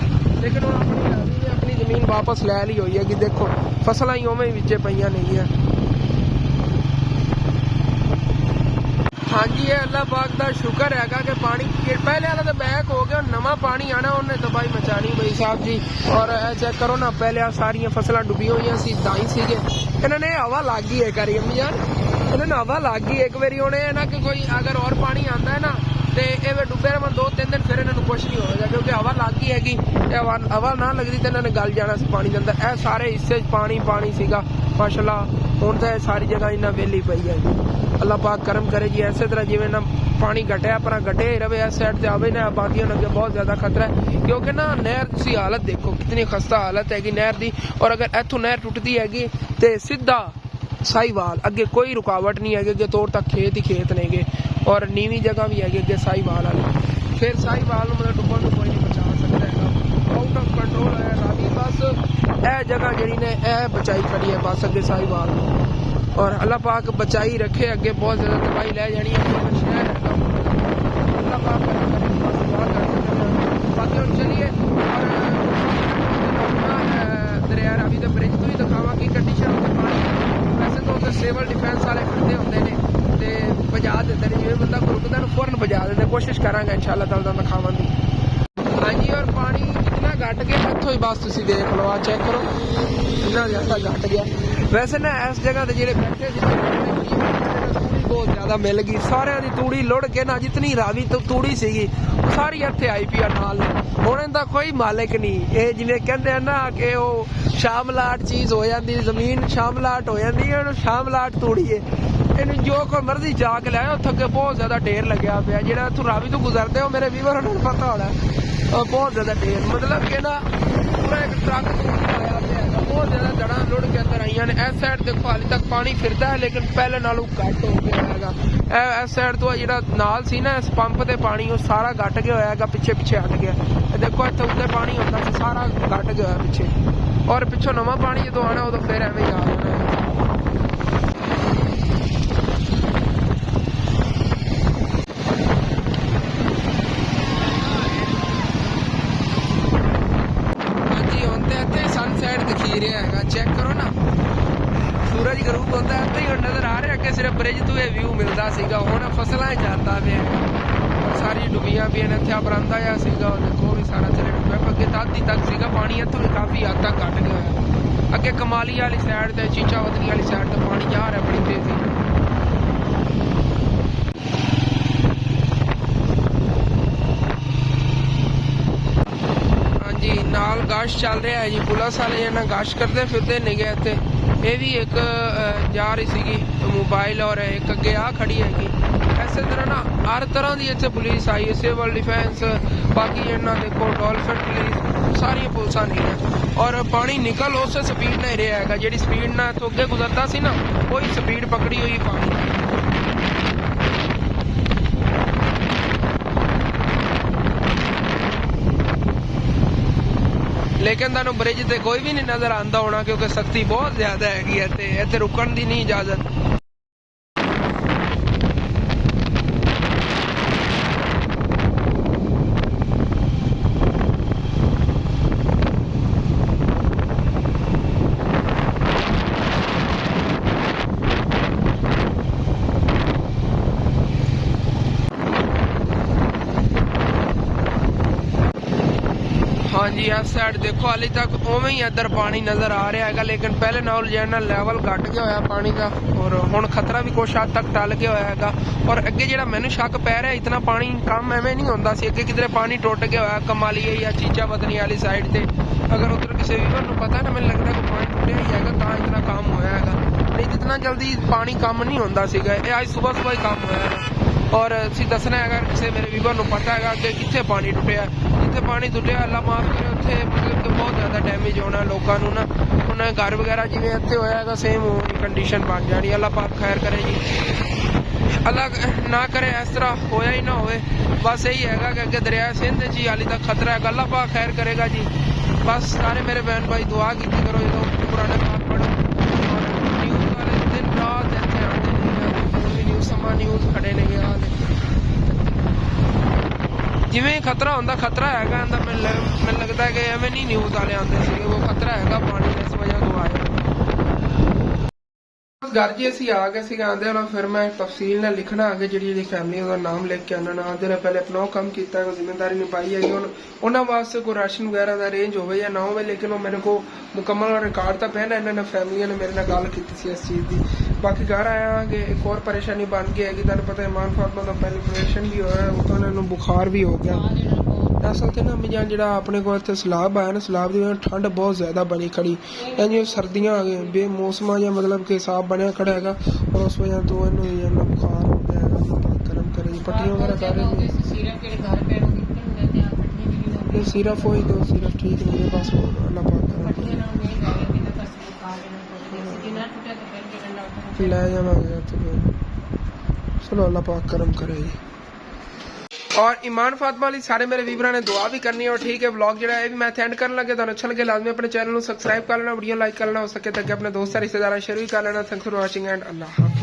S1: लेकिन वो अपनी रावी ने अपनी जमीन वापस लै ली हुई है कि देखो फसलां ही उवें विचे पईयां नहीं है हाँ जी ये अल्लाह पाक का शुक्र हैगा कि पानी पहले वाला तो बैक हो गया नवा पानी आना उन्हें तबाही मचानी भाई साहब जी और चेक करो ना पहले सारिया फसलां डुबी हुई सी दाई सीगे इन्होंने हवा लग गई है करी अम्मी जान इन्होंने हवा लग गई एक बारी उन्हें ना कि कोई अगर और पानी आता है ना तो ये डुबे रह 2-3 दिन फिर इन्होंने कुछ नहीं होगा क्योंकि हवा लग गई हैगी हवा ना लगती तो इन्होंने गल जाना सी पानी के अंदर यह सारे हिस्से पानी पानी सीगा माशाल्लाह हुण तो सारी जगह इन्ना वेली पई है अल्लाह पाक करम करे जी इस तरह जिवें ना पानी घटिया पर घटे ही रहे इस साइड से आवे ना आबादियों अगे बहुत ज्यादा खतरा है क्योंकि ना नहर की हालत देखो कितनी खस्ता हालत हैगी नहर की और अगर इथों नहर टुटती हैगी तो सीधा साहीवाल अगे कोई रुकावट नहीं है अगे तौर तक खेत ही खेत नेगे और नीवी जगह भी हैगी अगे साहीवाल वाली फिर साहीवाल मतलब डुबन को कोई नहीं बचा सकता है आउट ऑफ कंट्रोल है रावी बस यह जगह जी ने यह बचाई खड़ी है बस अगे साहीवाल और अल्लाह पाक बचाई रखे अगे बहुत ज्यादा तबाही लै जानी है शहर अल्लाह पाक बाकी हम चलिए दरिया रावी के ब्रिज तो ही दिखावा की कंडीशन होती पानी वैसे तो उधर सिविल डिफेंस वाले खड़े होंगे ने ते बजा देते हैं जिवें बंदा रुकदा ना फौरन बजा देते कोशिश करांगे इंशाल्लाह ताला दिखावन दी हाँ जी और पानी इतना घट गया इत्थों ही बस तुसीं देख लो आ चेक करो इतना ज्यादा घट गया वैसे ना इस जगह ते जेडे बैठे सी बहुत ज्यादा मिल गई सारे की तूड़ी लुढ़ के ना जितनी रावी तो तूड़ी सीगी सारी इत्थे आई पी नाल हुण इहदा कोई मालिक नहीं ये जिवें कहंदे हैं ना कि वो शामलाट चीज हो जाती जमीन शामलाट हो जाती है शामलाट तूड़ी है इन्हें जो कोई मर्जी जाके लाए उत्थे अगे बहुत ज्यादा ढेर लग्या पिया जेड़ा इत्थों रावी तो गुजरते हो मेरे व्यूअर उन्हें पता होना बहुत ज्यादा ढेर मतलब कि ना पूरा एक ट्रक आया पिया बहुत ज्यादा जड़ा लुढ़ के अंदर आई ने इस साइड देखो हाले तक पानी फिरता है लेकिन पहले नालों घट हो गया है इस साइड तो जो नाल सी ना इस पंप से पानी वो सारा घट गया होगा पिछे पिछे हट गया देखो इतने उत्ते पानी होता सी सारा घट गया पिछे और पिछों नवा पानी जो आना उदो फिर एवं ही आ जाना सनसेट दिखी रहा है चेक करो ना सूरज ਗਰੂਪ ਹੁੰਦਾ ਇੱਥੇ ਹੀ ਹੁਣ ਨਜ਼ਰ ਆ ਰਿਹਾ, ਅੱਗੇ ਸਿਰਫ ਬ੍ਰਿਜ ਤੋਂ ਇਹ ਵਿਊ ਮਿਲਦਾ ਸੀਗਾ, ਹੁਣ ਫਸਲਾਂ ਹੀ ਜਾਂਦਾ ਪਿਆ, ਸਾਰੀ ਡੁੱਬੀਆਂ ਵੀ ਨੇ। ਇੱਥੇ ਆ ਬਰਾਂਦਾ ਜਿਹਾ ਸੀਗਾ, ਉਹ ਦੇਖੋ ਵੀ ਸਾਰਾ ਥੱਲੇ ਡੁੱਬਿਆ, ਅੱਗੇ ਤਾਦੀ ਤੱਕ ਸੀਗਾ ਪਾਣੀ, ਇੱਥੋਂ ਵੀ ਕਾਫੀ ਹੱਦ ਤੱਕ ਘੱਟ ਗਿਆ ਹੋਇਆ। ਅੱਗੇ ਕਮਾਲੀ ਵਾਲੀ ਸਾਈਡ ਤੇ ਚੀਚਾ ਵਤਨੀ ਵਾਲੀ ਸਾਈਡ ਤੇ ਪਾਣੀ ਜਾ ਰਿਹਾ ਬੜੀ ਤੇਜ਼ੀ ਨਾਲ। ਹਾਂਜੀ, ਨਾਲ ਗਾਸ਼ ਚੱਲ ਰਿਹਾ ਹੈ ਜੀ, ਪੁਲਿਸ ਵਾਲੇ ਇਹਨਾਂ ਗਾਸ਼ ਕਰਦੇ ਫਿਰਦੇ ਨੇਗੇ ਇੱਥੇ। ਇਹ ਵੀ ਇੱਕ ਜਾ ਰਹੀ ਸੀਗੀ ਮੋਬਾਈਲ, ਔਰ ਇੱਕ ਅੱਗੇ ਆ ਖੜੀ ਹੈਗੀ। ਇਸੇ ਤਰ੍ਹਾਂ ਨਾ ਹਰ ਤਰ੍ਹਾਂ ਦੀ ਇੱਥੇ ਪੁਲਿਸ ਆਈ ਹੈ, ਸਿਵਲ ਡਿਫੈਂਸ, ਬਾਕੀ ਇਹਨਾਂ ਦੇਖੋ ਡੋਲਫਿਨ ਪੁਲਿਸ, ਸਾਰੀਆਂ ਪੁਲਿਸਾਂ ਨਹੀਂ ਹੈ। ਔਰ ਪਾਣੀ ਨਿਕਲ ਉਸੇ ਸਪੀਡ ਨਾਲ ਹੀ ਰਿਹਾ ਹੈਗਾ, ਜਿਹੜੀ ਸਪੀਡ ਨਾਲ ਇੱਥੋਂ ਅੱਗੇ ਗੁਜ਼ਰਦਾ ਸੀ ਨਾ, ਉਹੀ ਸਪੀਡ ਪਕੜੀ ਹੋਈ ਪਾਣੀ ਦੀ। ਲੇਕਿਨ ਤੁਹਾਨੂੰ ਬ੍ਰਿਜ ਤੇ ਕੋਈ ਵੀ ਨਹੀਂ ਨਜ਼ਰ ਆਉਂਦਾ ਹੋਣਾ, ਕਿਉਂਕਿ ਸਖਤੀ ਬਹੁਤ ਜ਼ਿਆਦਾ ਹੈਗੀ ਹੈ ਤੇ ਇੱਥੇ ਰੁਕਣ ਦੀ ਨਹੀਂ ਇਜਾਜ਼ਤ। ਹਾਂਜੀ, ਇਸ ਸਾਈਡ ਦੇਖੋ ਹਾਲੇ ਤੱਕ ਉਵੇਂ ਹੀ ਇੱਧਰ ਪਾਣੀ ਨਜ਼ਰ ਆ ਰਿਹਾ ਹੈਗਾ, ਲੇਕਿਨ ਪਹਿਲੇ ਨਾਲ ਜਿਹੜਾ ਲੈਵਲ ਘਟ ਗਿਆ ਹੋਇਆ ਪਾਣੀ ਦਾ, ਔਰ ਹੁਣ ਖਤਰਾ ਵੀ ਕੁਛ ਹੱਦ ਤੱਕ ਟਲ ਗਿਆ ਹੋਇਆ ਹੈਗਾ। ਔਰ ਅੱਗੇ ਜਿਹੜਾ ਮੈਨੂੰ ਸ਼ੱਕ ਪੈ ਰਿਹਾ, ਇਤਨਾ ਪਾਣੀ ਕੰਮ ਐਵੇਂ ਨਹੀਂ ਹੁੰਦਾ ਸੀ, ਅੱਗੇ ਕਿਧਰੇ ਪਾਣੀ ਟੁੱਟ ਗਿਆ ਹੋਇਆ ਕਮਾਲੀਏ ਜਾਂ ਚੀਚਾ ਵਤਨੀ ਵਾਲੀ ਸਾਈਡ ਤੇ। ਅਗਰ ਉਧਰ ਕਿਸੇ ਵੀਵਰ ਨੂੰ ਪਤਾ ਨਾ, ਮੈਨੂੰ ਲੱਗਦਾ ਕਿ ਪਾਣੀ ਟੁੱਟਿਆ ਹੀ ਹੈਗਾ ਤਾਂ ਇਤਨਾ ਕੰਮ ਹੋਇਆ ਹੈਗਾ, ਨਹੀਂ ਤਾਂ ਇਤਨਾ ਜਲਦੀ ਪਾਣੀ ਕੰਮ ਨਹੀਂ ਹੁੰਦਾ ਸੀਗਾ। ਇਹ ਅੱਜ ਸਵੇਰ ਹੀ ਕੰਮ ਹੋਇਆ ਹੈਗਾ। ਔਰ ਅਸੀਂ ਦੱਸਣਾ ਹੈਗਾ ਕਿਸੇ ਮੇਰੇ ਵੀਵਰ ਨੂੰ ਪਤਾ ਹੈਗਾ ਕਿ ਕਿੱਥੇ ਪਾਣੀ ਟੁੱਟਿਆ, ਜਿੱਥੇ ਪਾਣੀ ਟੁੱਟਿਆ ਅੱਲਾ ਮਾਫ ਕਰੇ, ਉੱਥੇ ਮਤਲਬ ਕਿ ਬਹੁਤ ਜ਼ਿਆਦਾ ਡੈਮੇਜ ਹੋਣਾ ਲੋਕਾਂ ਨੂੰ ਨਾ, ਉਹਨਾਂ ਦੇ ਘਰ ਵਗੈਰਾ ਜਿਵੇਂ ਇੱਥੇ ਹੋਇਆ ਹੈਗਾ ਸੇਮ ਉਹ ਕੰਡੀਸ਼ਨ ਬਣ ਜਾਣੀ। ਅੱਲਾ ਪਾਕ ਖੈਰ ਕਰੇ ਜੀ, ਅੱਲਾ ਨਾ ਕਰੇ ਇਸ ਤਰ੍ਹਾਂ ਹੋਇਆ ਹੀ ਨਾ ਹੋਵੇ। ਬਸ ਇਹੀ ਹੈਗਾ ਕਿ ਅੱਗੇ ਦਰਿਆ ਸਿੰਧ ਜੀ ਹਾਲੇ ਤੱਕ ਖਤਰਾ ਹੈਗਾ, ਅੱਲਾ ਪਾਕ ਖੈਰ ਕਰੇਗਾ ਜੀ। ਬਸ ਸਾਰੇ ਮੇਰੇ ਬਹਿਨ ਭਾਈ ਦੁਆ ਕੀਤੀ ਕਰੋ, ਜਦੋਂ ਪੁਰਾਣੇ ਪਾਕ ਪੜ੍ਹੋ। ਔਰ ਨਿਊਜ਼ ਵਾਲੇ ਦਿਨ ਰਾਤ ਇੱਥੇ ਆਉਂਦੇ ਨੇ, ਨਿਊਜ਼ ਸਮਾਂ ਨਿਊਜ਼ ਖੜੇ ਨੇ ਗਿਆ, ਜਿਵੇਂ ਖਤਰਾ ਹੁੰਦਾ ਖਤਰਾ ਹੈਗਾ ਇਹਦਾ। ਮੈਨੂੰ ਲੱਗਦਾ ਕਿ ਐਵੇਂ ਨਹੀਂ ਨਿਊਜ਼ ਵਾਲੇ ਆਉਂਦੇ ਸੀਗੇ, ਉਹ ਖਤਰਾ ਹੈਗਾ ਪਾਣੀ ਦਾ, ਇਸ ਵਜ੍ਹਾ ਤੋਂ ਆਇਆ। घर जी ਅਸੀਂ ਆ ਗਏ ਸੀ ਆਂਦੇ ਨਾਲ, ਫਿਰ ਮੈਂ ਤਫਸੀਲ ਨਾਲ ਲਿਖਣਾ ਆਗੇ ਜਿਹੜੀ ਫੈਮਿਲੀ ਉਹਦਾ ਨਾਮ ਲਿਖ ਕੇ ਆਣਾ ਆਂਦੇ ਨਾਲ ਪਹਿਲੇ ਆਪਣਾ ਕੰਮ ਕੀਤਾ ਹੈ, ਜ਼ਿੰਮੇਵਾਰੀ ਨਿਭਾਈ ਹੈ। ਹੁਣ ਉਹਨਾਂ ਵਾਸਤੇ ਕੋਈ ਰਾਸ਼ਨ ਵਗੈਰਾ ਦਾ ਅਰੇਂਜ ਹੋਵੇ ਜਾਂ ਨਾ ਹੋਵੇ, ਲੇਕਿਨ ਉਹ ਮੇਰੇ ਕੋ ਮੁਕੰਮਲ ਰਿਕਾਰਡ ਤਾਂ ਪਿਆ ਨਾ, ਇਹਨਾਂ ਨੇ ਫੈਮਲੀਆਂ ਨੇ ਮੇਰੇ ਨਾਲ ਗੱਲ ਕੀਤੀ ਸੀ ਇਸ ਚੀਜ਼ ਦੀ। ਬਾਕੀ ਘਰ ਆਇਆ ਕਿ ਇੱਕ ਹੋਰ ਪਰੇਸ਼ਾਨੀ ਬਣ ਗਈ ਹੈਗੀ, ਤੁਹਾਨੂੰ ਪਤਾ ਇਮਾਨ ਫਾਤਮਾ ਦਾ ਪੈਲੀਫਰੇਸ਼ਨ ਵੀ ਹੋਇਆ, ਉਹ ਤਾਂ ਉਹਨਾਂ ਨੂੰ ਬੁਖਾਰ ਵੀ ਹੋ ਗਿਆ। ਅਸਲ ਤੇ ਨਾ ਮਿਜਾਨ ਜਿਹੜਾ ਆਪਣੇ ਕੋਲ ਇੱਥੇ ਸਲਾਬ ਆਇਆ ਨਾ, ਸਲਾਬ ਦੀ ਵਜ੍ਹਾ ਠੰਡ ਬਹੁਤ ਜ਼ਿਆਦਾ ਬਣੀ ਖੜੀ, ਜਿਵੇਂ ਸਰਦੀਆਂ ਆ ਗਈਆਂ ਬੇਮੌਸਮਾਂ ਜਾਂ ਮਤਲਬ ਕਿ ਹਿਸਾਬ ਬਣਿਆ ਖੜਾ ਹੈਗਾ, ਔਰ ਉਸ ਵਜ੍ਹਾ ਤੋਂ ਇਹਨੂੰ ਇਹਨਾਂ ਬੁਖਾਰ ਹੋ ਗਿਆ ਹੈਗਾ। ਕਰਮ ਕਰੇ ਪੱਟੀਆਂ ਵਗੈਰਾ ਕਰ ਰਹੇ ਨੇ, ਸਿਰਫ ਉਹੀ ਦੋ ਸਿਰਫ ਠੀਕ ਨਹੀਂ ਬਸ, ਅੱਲਾ ਪਾਕ ਲੈ ਜਾਵਾਂਗੇ ਚਲੋ, ਅੱਲਾ पाक करम करे जी। और ईमान फातिमा ਲਈ ਸਾਰੇ ਮੇਰੇ ਵੀਰਾਂ ਨੇ ਦੁਆ ਵੀ ਕਰਨੀ ਹੈ। ਠੀਕ ਹੈ, ਵਲੌਗ ਜਿਹੜਾ ਇਹ ਵੀ ਮੈਂ ਐਂਡ ਕਰਨ ਲੱਗੇ, ਤੁਹਾਨੂੰ ਅੱਛਾ ਲੱਗੇ ਲਾਜ਼ਮੀ ਆਪਣੇ ਚੈਨਲ ਨੂੰ ਸਬਸਕ੍ਰਾਈਬ ਕਰ ਲੈਣਾ, ਵੀਡੀਓ ਲਾਈਕ ਕਰ ਲੈਣਾ, ਹੋ ਸਕੇ ਤਾਂ ਆਪਣੇ ਦੋਸਤਾਂ ਰਿਸ਼ਤੇਦਾਰਾਂ ਸ਼ੇਅਰ ਵੀ ਕਰ ਲੈਣਾ। Thanks for watching and Allah.